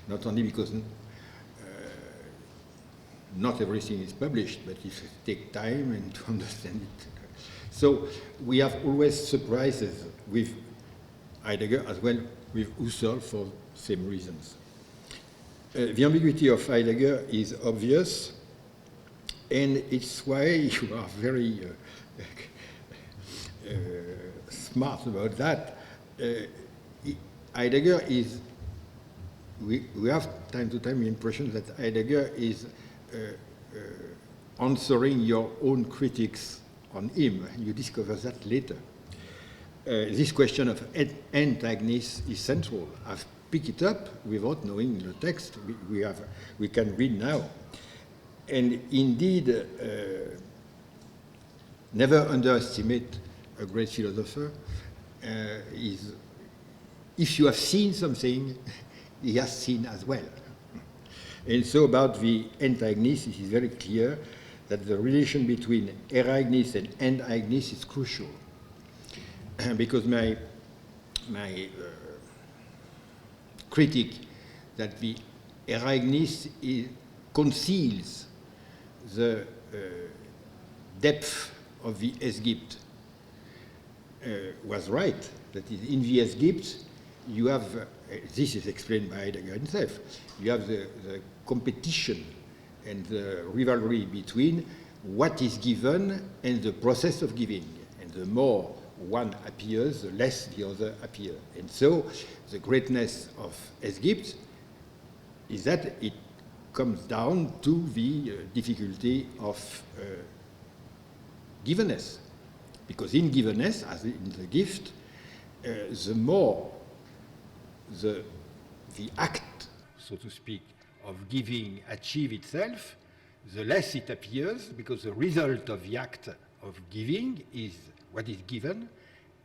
Not only because not everything is published, but it takes time and to understand it. So we have always surprises with Heidegger as well with Husserl for same reasons. The ambiguity of Heidegger is obvious, and it's why you are very smart about that. Heidegger is, we have time to time the impression that Heidegger is answering your own critics on him. You discover that later. This question of antagonist is central. I've picked it up without knowing the text. We can read now. And indeed, never underestimate a great philosopher. If you have seen something, he has seen as well. And so about the antagonist, it is very clear that the relation between eragonist and antagonist is crucial. Because my critique that the eragonist conceals the depth of the Esgypt was right. That is, in the Esgypt, you have, this is explained by Heidegger himself, you have the competition and the rivalry between what is given and the process of giving. And the more one appears, the less the other appear. And so the greatness of Esgypt is that it comes down to the difficulty of givenness. Because in givenness, as in the gift, the more the act, so to speak, of giving achieve itself, the less it appears, because the result of the act of giving is what is given,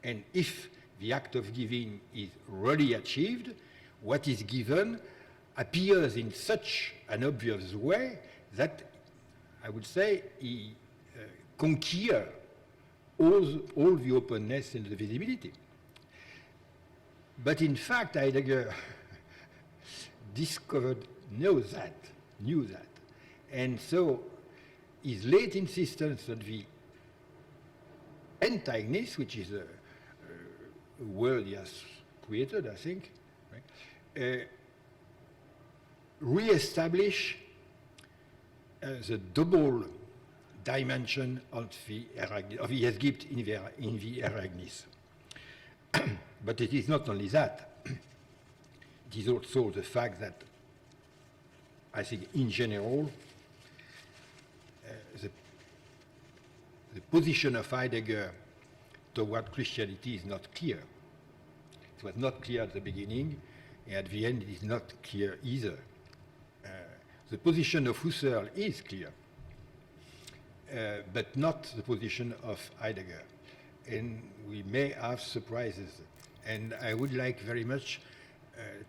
and if the act of giving is really achieved, what is given appears in such an obvious way that, I would say, he conquers all the openness and the visibility. But in fact, Heidegger knew that. And so his late insistence on the antagonist, which is a word he has created, I think, right, re-establish the double dimension of the Esgypt in the eragonist. But it is not only that. It is also the fact that I think in general, the position of Heidegger toward Christianity is not clear. It was not clear at the beginning, and at the end it is not clear either. The position of Husserl is clear, but not the position of Heidegger. And we may have surprises. And I would like very much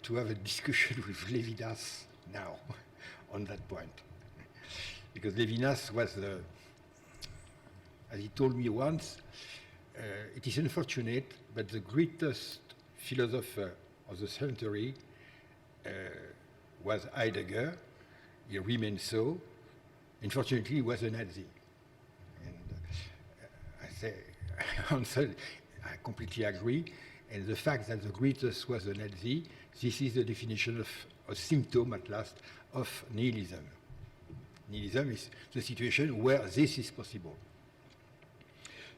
to have a discussion with Levinas now on that point. Because Levinas was, as he told me once, it is unfortunate, but the greatest philosopher of the century was Heidegger. He remained so. Unfortunately, he was a Nazi. And I answered, I completely agree. And the fact that the greatest was a Nazi, this is the definition of a symptom, at last, of nihilism. Nihilism is the situation where this is possible.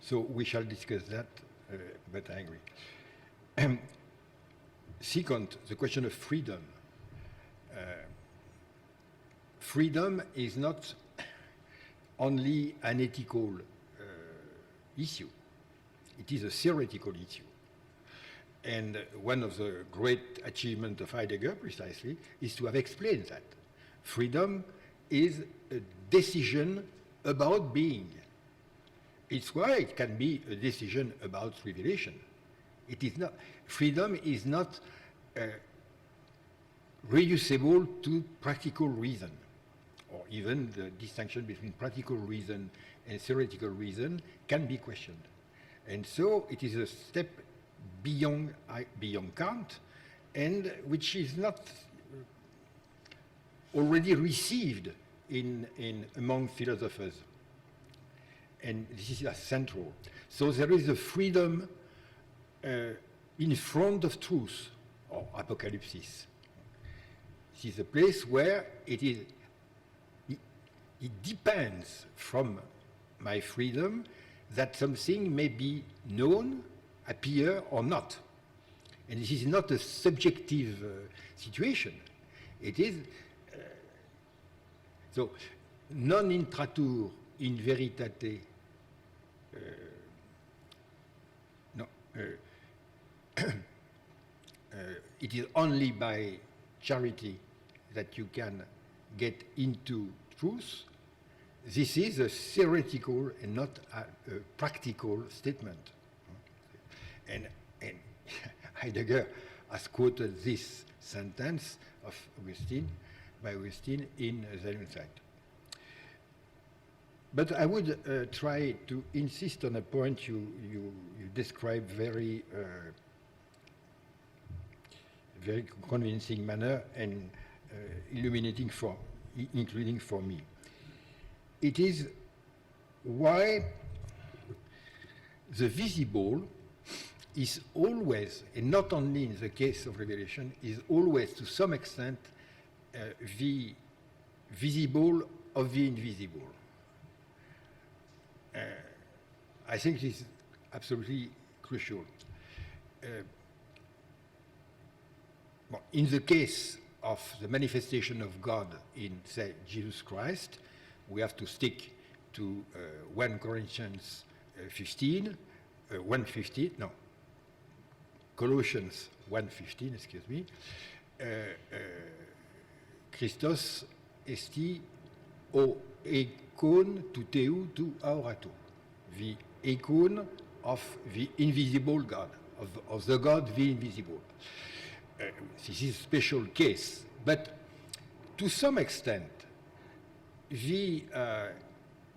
So we shall discuss that, but I agree. Second, the question of freedom. Freedom is not only an ethical issue. It is a theoretical issue. And one of the great achievements of Heidegger, precisely, is to have explained that. Freedom is a decision about being. It's why it can be a decision about revelation. It is not, freedom is not reducible to practical reason, or even the distinction between practical reason and theoretical reason can be questioned. And so it is a step beyond Kant, and which is not already received among philosophers. And this is central. So there is a freedom in front of truth, or apocalypse. This is a place where it depends from my freedom that something may be known, appear, or not. And this is not a subjective situation. It is, so, non intratur in veritate, it is only by charity that you can get into truth. This is a theoretical and not a practical statement. And Heidegger has quoted this sentence of Augustine, by Augustine, in the Insight. But I would try to insist on a point you describe very convincing manner and illuminating including for me. It is why the visible is always, and not only in the case of revelation, is always to some extent the visible of the invisible. I think this is absolutely crucial. In the case of the manifestation of God in, say, Jesus Christ, we have to stick to 1 Corinthians 15, 1:15, no, Colossians 1:15, excuse me. Christos esti o eikon tu teu tu aurato, the eikon of the invisible God, of the God the invisible. This is a special case, but to some extent, the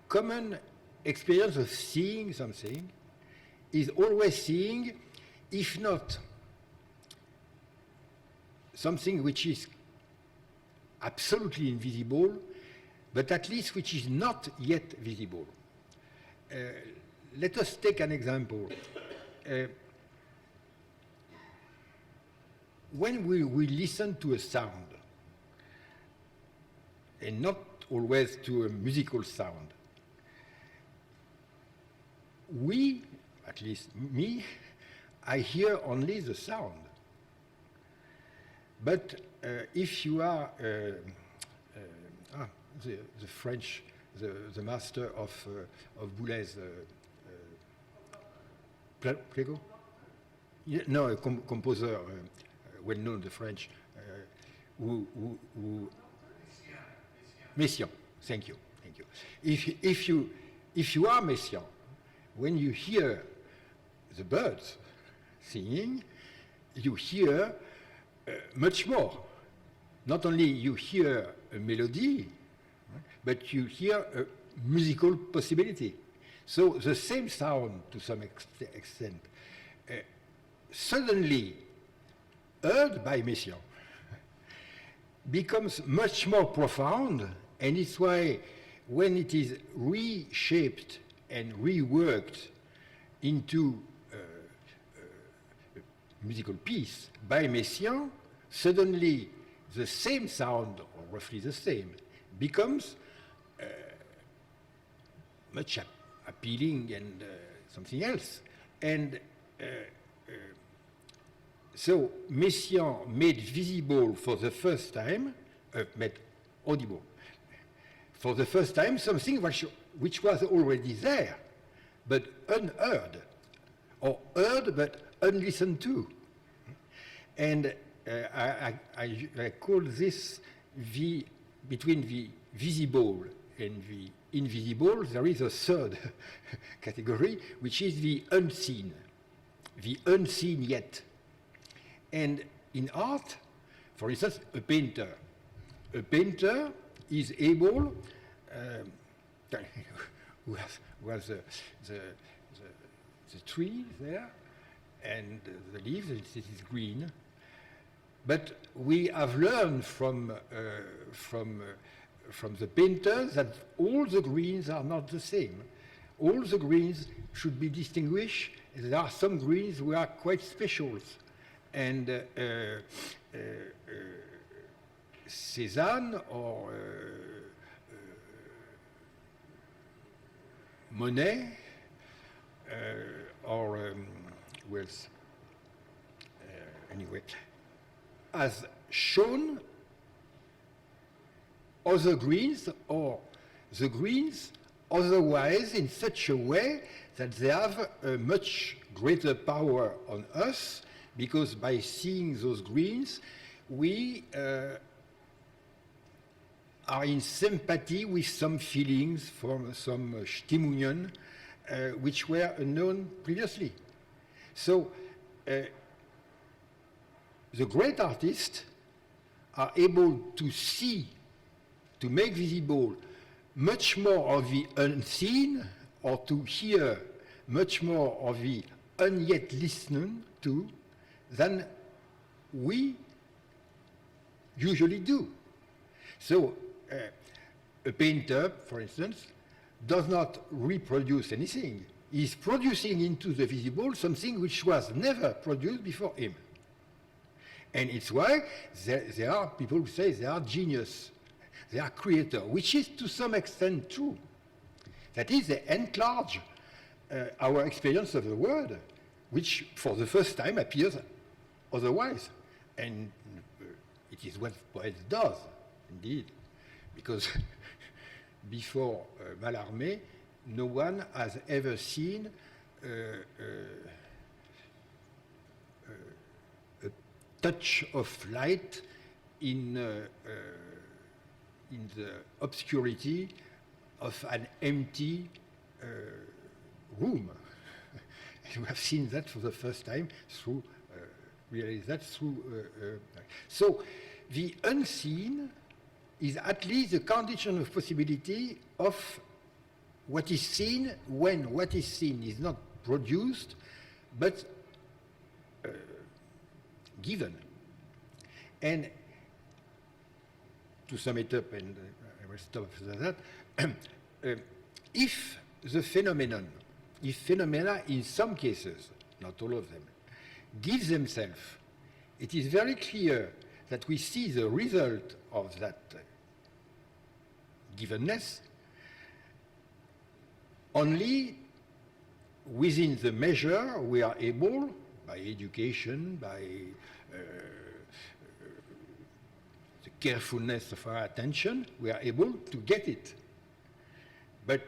common experience of seeing something is always seeing, if not something which is absolutely invisible, but at least which is not yet visible. Let us take an example. When we listen to a sound, and not always to a musical sound, we, at least me, I hear only the sound. But if you are a the French, the master of Boulez, Plego? Yeah, no, a composer, well known, the French, who Messiaen, thank you. If you are Messiaen, when you hear the birds singing, you hear much more. Not only you hear a melody, but you hear a musical possibility. So the same sound, to some extent, suddenly heard by Messiaen becomes much more profound, and it's why when it is reshaped and reworked into a musical piece by Messiaen, suddenly the same sound, or roughly the same, becomes much appealing and something else. And so Messiaen made visible for the first time, made audible for the first time something which was already there, but unheard, or heard but unlistened to. And I call this between the visible and the invisible, there is a third category, which is the unseen yet. And in art, for instance, a painter is able, who has the tree there, and the leaves, it is green. But we have learned from the painters that all the greens are not the same. All the greens should be distinguished. There are some greens who are quite special. And Cézanne or Monet or who else? Anyway, has shown other greens or the greens otherwise in such a way that they have a much greater power on us, because by seeing those greens, we are in sympathy with some feelings, from some Stimmungen, which were unknown previously. So the great artists are able to see, to make visible much more of the unseen, or to hear much more of the unyet listened to, than we usually do. So a painter, for instance, does not reproduce anything. He's producing into the visible something which was never produced before him. And it's why there are people who say they are genius, they are creator, which is to some extent true. That is, they enlarge our experience of the world, which for the first time appears otherwise. And it is what poets does, indeed, because before Mallarmé, no one has ever seen a touch of light in the obscurity of an empty room. You have seen that for the first time through, realize that through. So the unseen is at least a condition of possibility of what is seen when what is seen is not produced, but given. And to sum it up, and I will stop after that, if the phenomenon, if phenomena in some cases, not all of them, give themselves, it is very clear that we see the result of that givenness only within the measure we are able, by education, by the carefulness of our attention, we are able to get it. But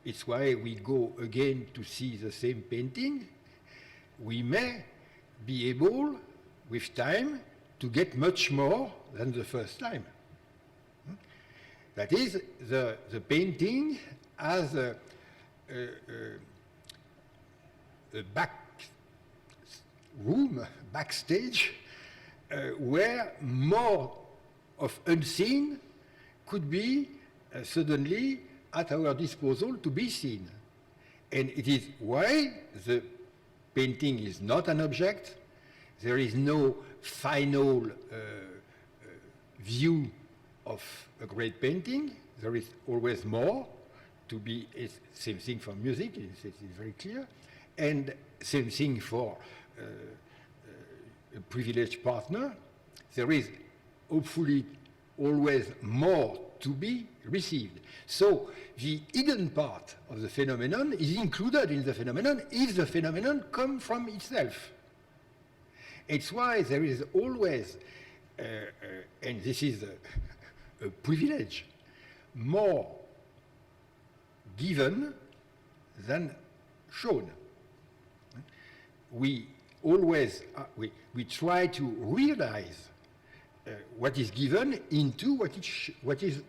it's why we go again to see the same painting. We may be able, with time, to get much more than the first time. That is, the painting has a back room, backstage, where more of unseen could be suddenly at our disposal to be seen. And it is why the painting is not an object. There is no final view of a great painting. There is always more to be. Same thing for music, it's very clear. And same thing for a privileged partner. There is hopefully always more to be received. So the hidden part of the phenomenon is included in the phenomenon if the phenomenon comes from itself. It's why there is always, and this is a privilege, more given than shown. We always, we try to realize what is given into what is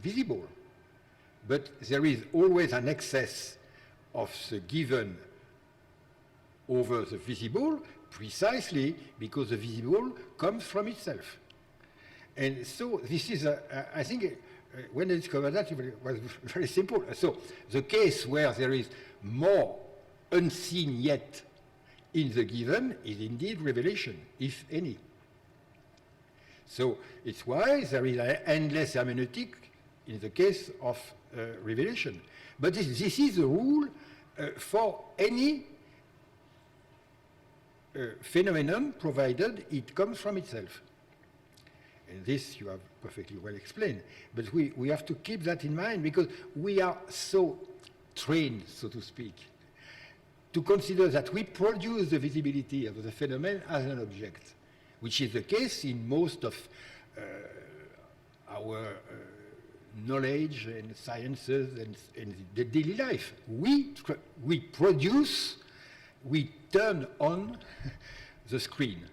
visible. But there is always an excess of the given over the visible, precisely because the visible comes from itself. And so this is, I think, when I discovered that, it was very simple. So the case where there is more unseen yet in the given is indeed revelation, if any. So it's why there is an endless hermeneutic in the case of revelation. But this is the rule for any phenomenon, provided it comes from itself. And this you have perfectly well explained. But we have to keep that in mind because we are so trained, so to speak, to consider that we produce the visibility of the phenomenon as an object, which is the case in most of our knowledge and sciences and the daily life. We produce, we turn on the screen.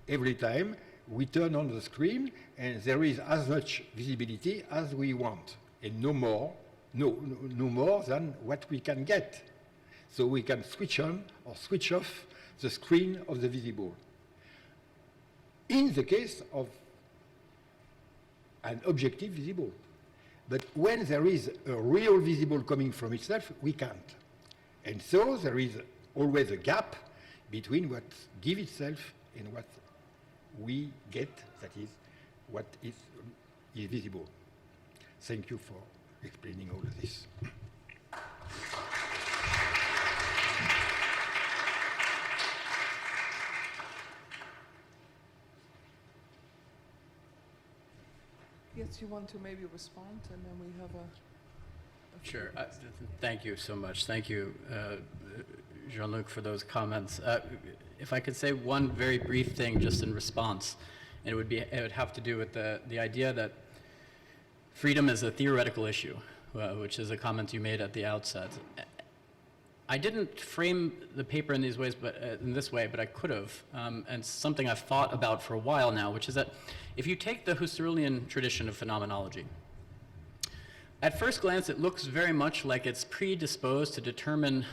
Every time we turn on the screen and there is as much visibility as we want and no more than what we can get. So we can switch on or switch off the screen of the visible. In the case of an objective visible. But when there is a real visible coming from itself, we can't. And so there is always a gap between what gives itself and what we get, that is, what is visible. Thank you for explaining all of this. Yes, you want to maybe respond, and then we have a Sure. Thank you so much. Thank you, Jean-Luc, for those comments. If I could say one very brief thing just in response, and it would have to do with the idea that freedom is a theoretical issue, which is a comment you made at the outset. I didn't frame the paper in these ways, but in this way, but I could have, and something I've thought about for a while now, which is that if you take the Husserlian tradition of phenomenology, at first glance it looks very much like it's predisposed to determine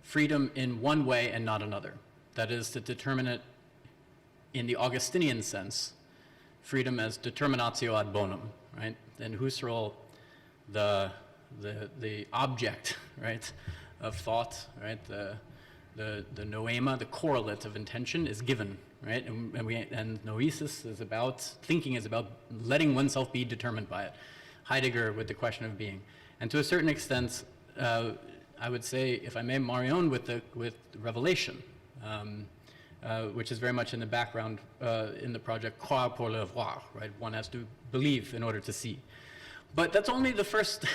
freedom in one way and not another. That is, to determine it in the Augustinian sense, freedom as determinatio ad bonum, right? In Husserl, the object, right, of thought, right, the noema, the correlate of intention is given, right, and noesis is about, thinking is about letting oneself be determined by it. Heidegger with the question of being. And to a certain extent, I would say, if I may, Marion with revelation, which is very much in the background in the project Croire pour le voir, right? One has to believe in order to see. But that's only the first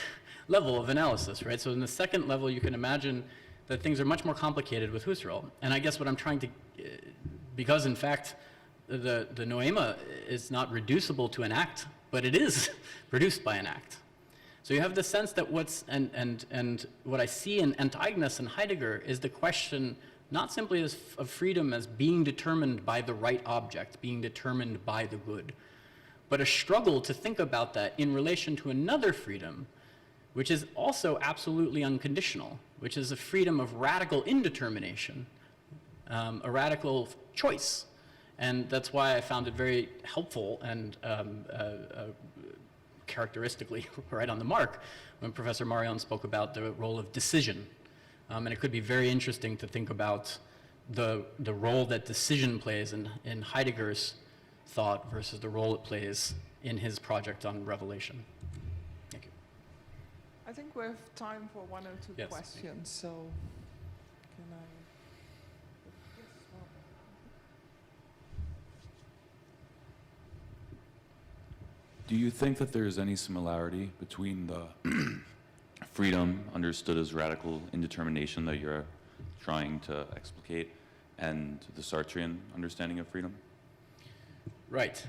level of analysis, right? So in the second level, you can imagine that things are much more complicated with Husserl. And I guess what I'm trying to, because in fact, the noema is not reducible to an act, but it is produced by an act. So you have the sense that and what I see in Antagonas and Heidegger is the question not simply of freedom as being determined by the right object, being determined by the good, but a struggle to think about that in relation to another freedom, which is also absolutely unconditional, which is a freedom of radical indetermination, a radical choice. And that's why I found it very helpful and characteristically right on the mark when Professor Marion spoke about the role of decision. And it could be very interesting to think about the role that decision plays in Heidegger's thought versus the role it plays in his project on revelation. Thank you. I think we have time for one or two Yes. questions, so can I? Yes, well. Do you think that there is any similarity between the freedom understood as radical indetermination that you're trying to explicate and the Sartrean understanding of freedom? Right.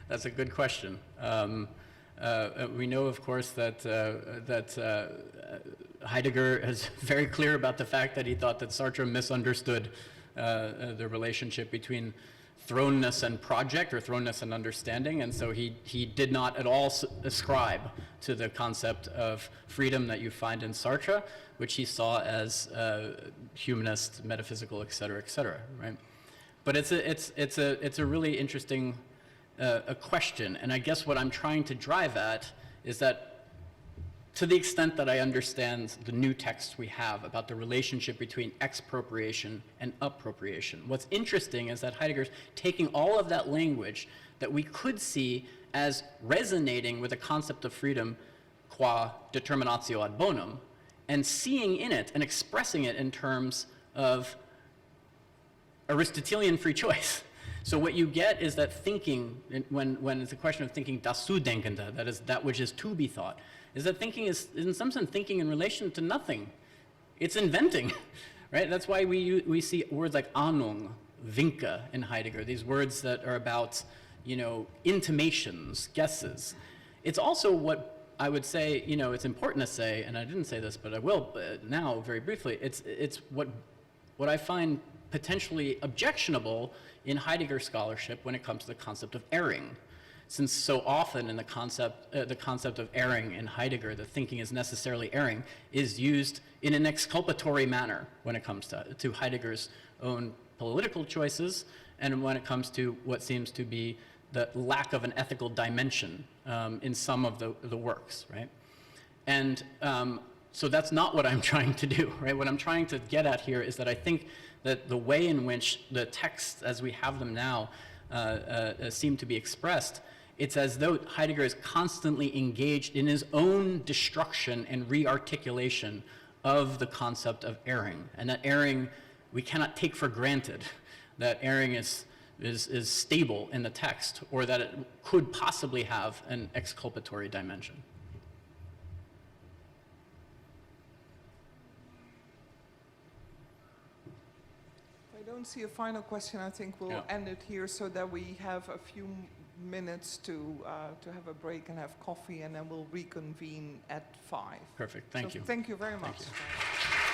That's a good question. We know, of course, that Heidegger is very clear about the fact that he thought that Sartre misunderstood the relationship between thrownness and project, or thrownness and understanding, and so he did not at all ascribe to the concept of freedom that you find in Sartre, which he saw as humanist, metaphysical, et cetera, right? But it's a really interesting a question, and I guess what I'm trying to drive at is that to the extent that I understand the new texts we have about the relationship between expropriation and appropriation, what's interesting is that Heidegger's taking all of that language that we could see as resonating with the concept of freedom qua determinatio ad bonum, and seeing in it and expressing it in terms of Aristotelian free choice. So what you get is that thinking, when it's a question of thinking das Zudenkende, that is that which is to be thought, is that thinking is, in some sense, thinking in relation to nothing. It's inventing, right? That's why we see words like Ahnung, Vinke in Heidegger, these words that are about, intimations, guesses. It's also what I would say, it's important to say, and I didn't say this, but I will now very briefly, it's what I find potentially objectionable in Heidegger scholarship when it comes to the concept of erring. Since so often in the concept of erring in Heidegger, the thinking is necessarily erring, is used in an exculpatory manner when it comes to Heidegger's own political choices, and when it comes to what seems to be the lack of an ethical dimension in some of the works, right? And so that's not what I'm trying to do, right? What I'm trying to get at here is that I think that the way in which the texts as we have them now seem to be expressed, it's as though Heidegger is constantly engaged in his own destruction and rearticulation of the concept of erring. And that erring we cannot take for granted, that erring is stable in the text, or that it could possibly have an exculpatory dimension. I don't see a final question. I think we'll end it here so that we have a few minutes to have a break and have coffee, and then we'll reconvene at 5. Perfect. Thank you. Thank you very much. Thank you.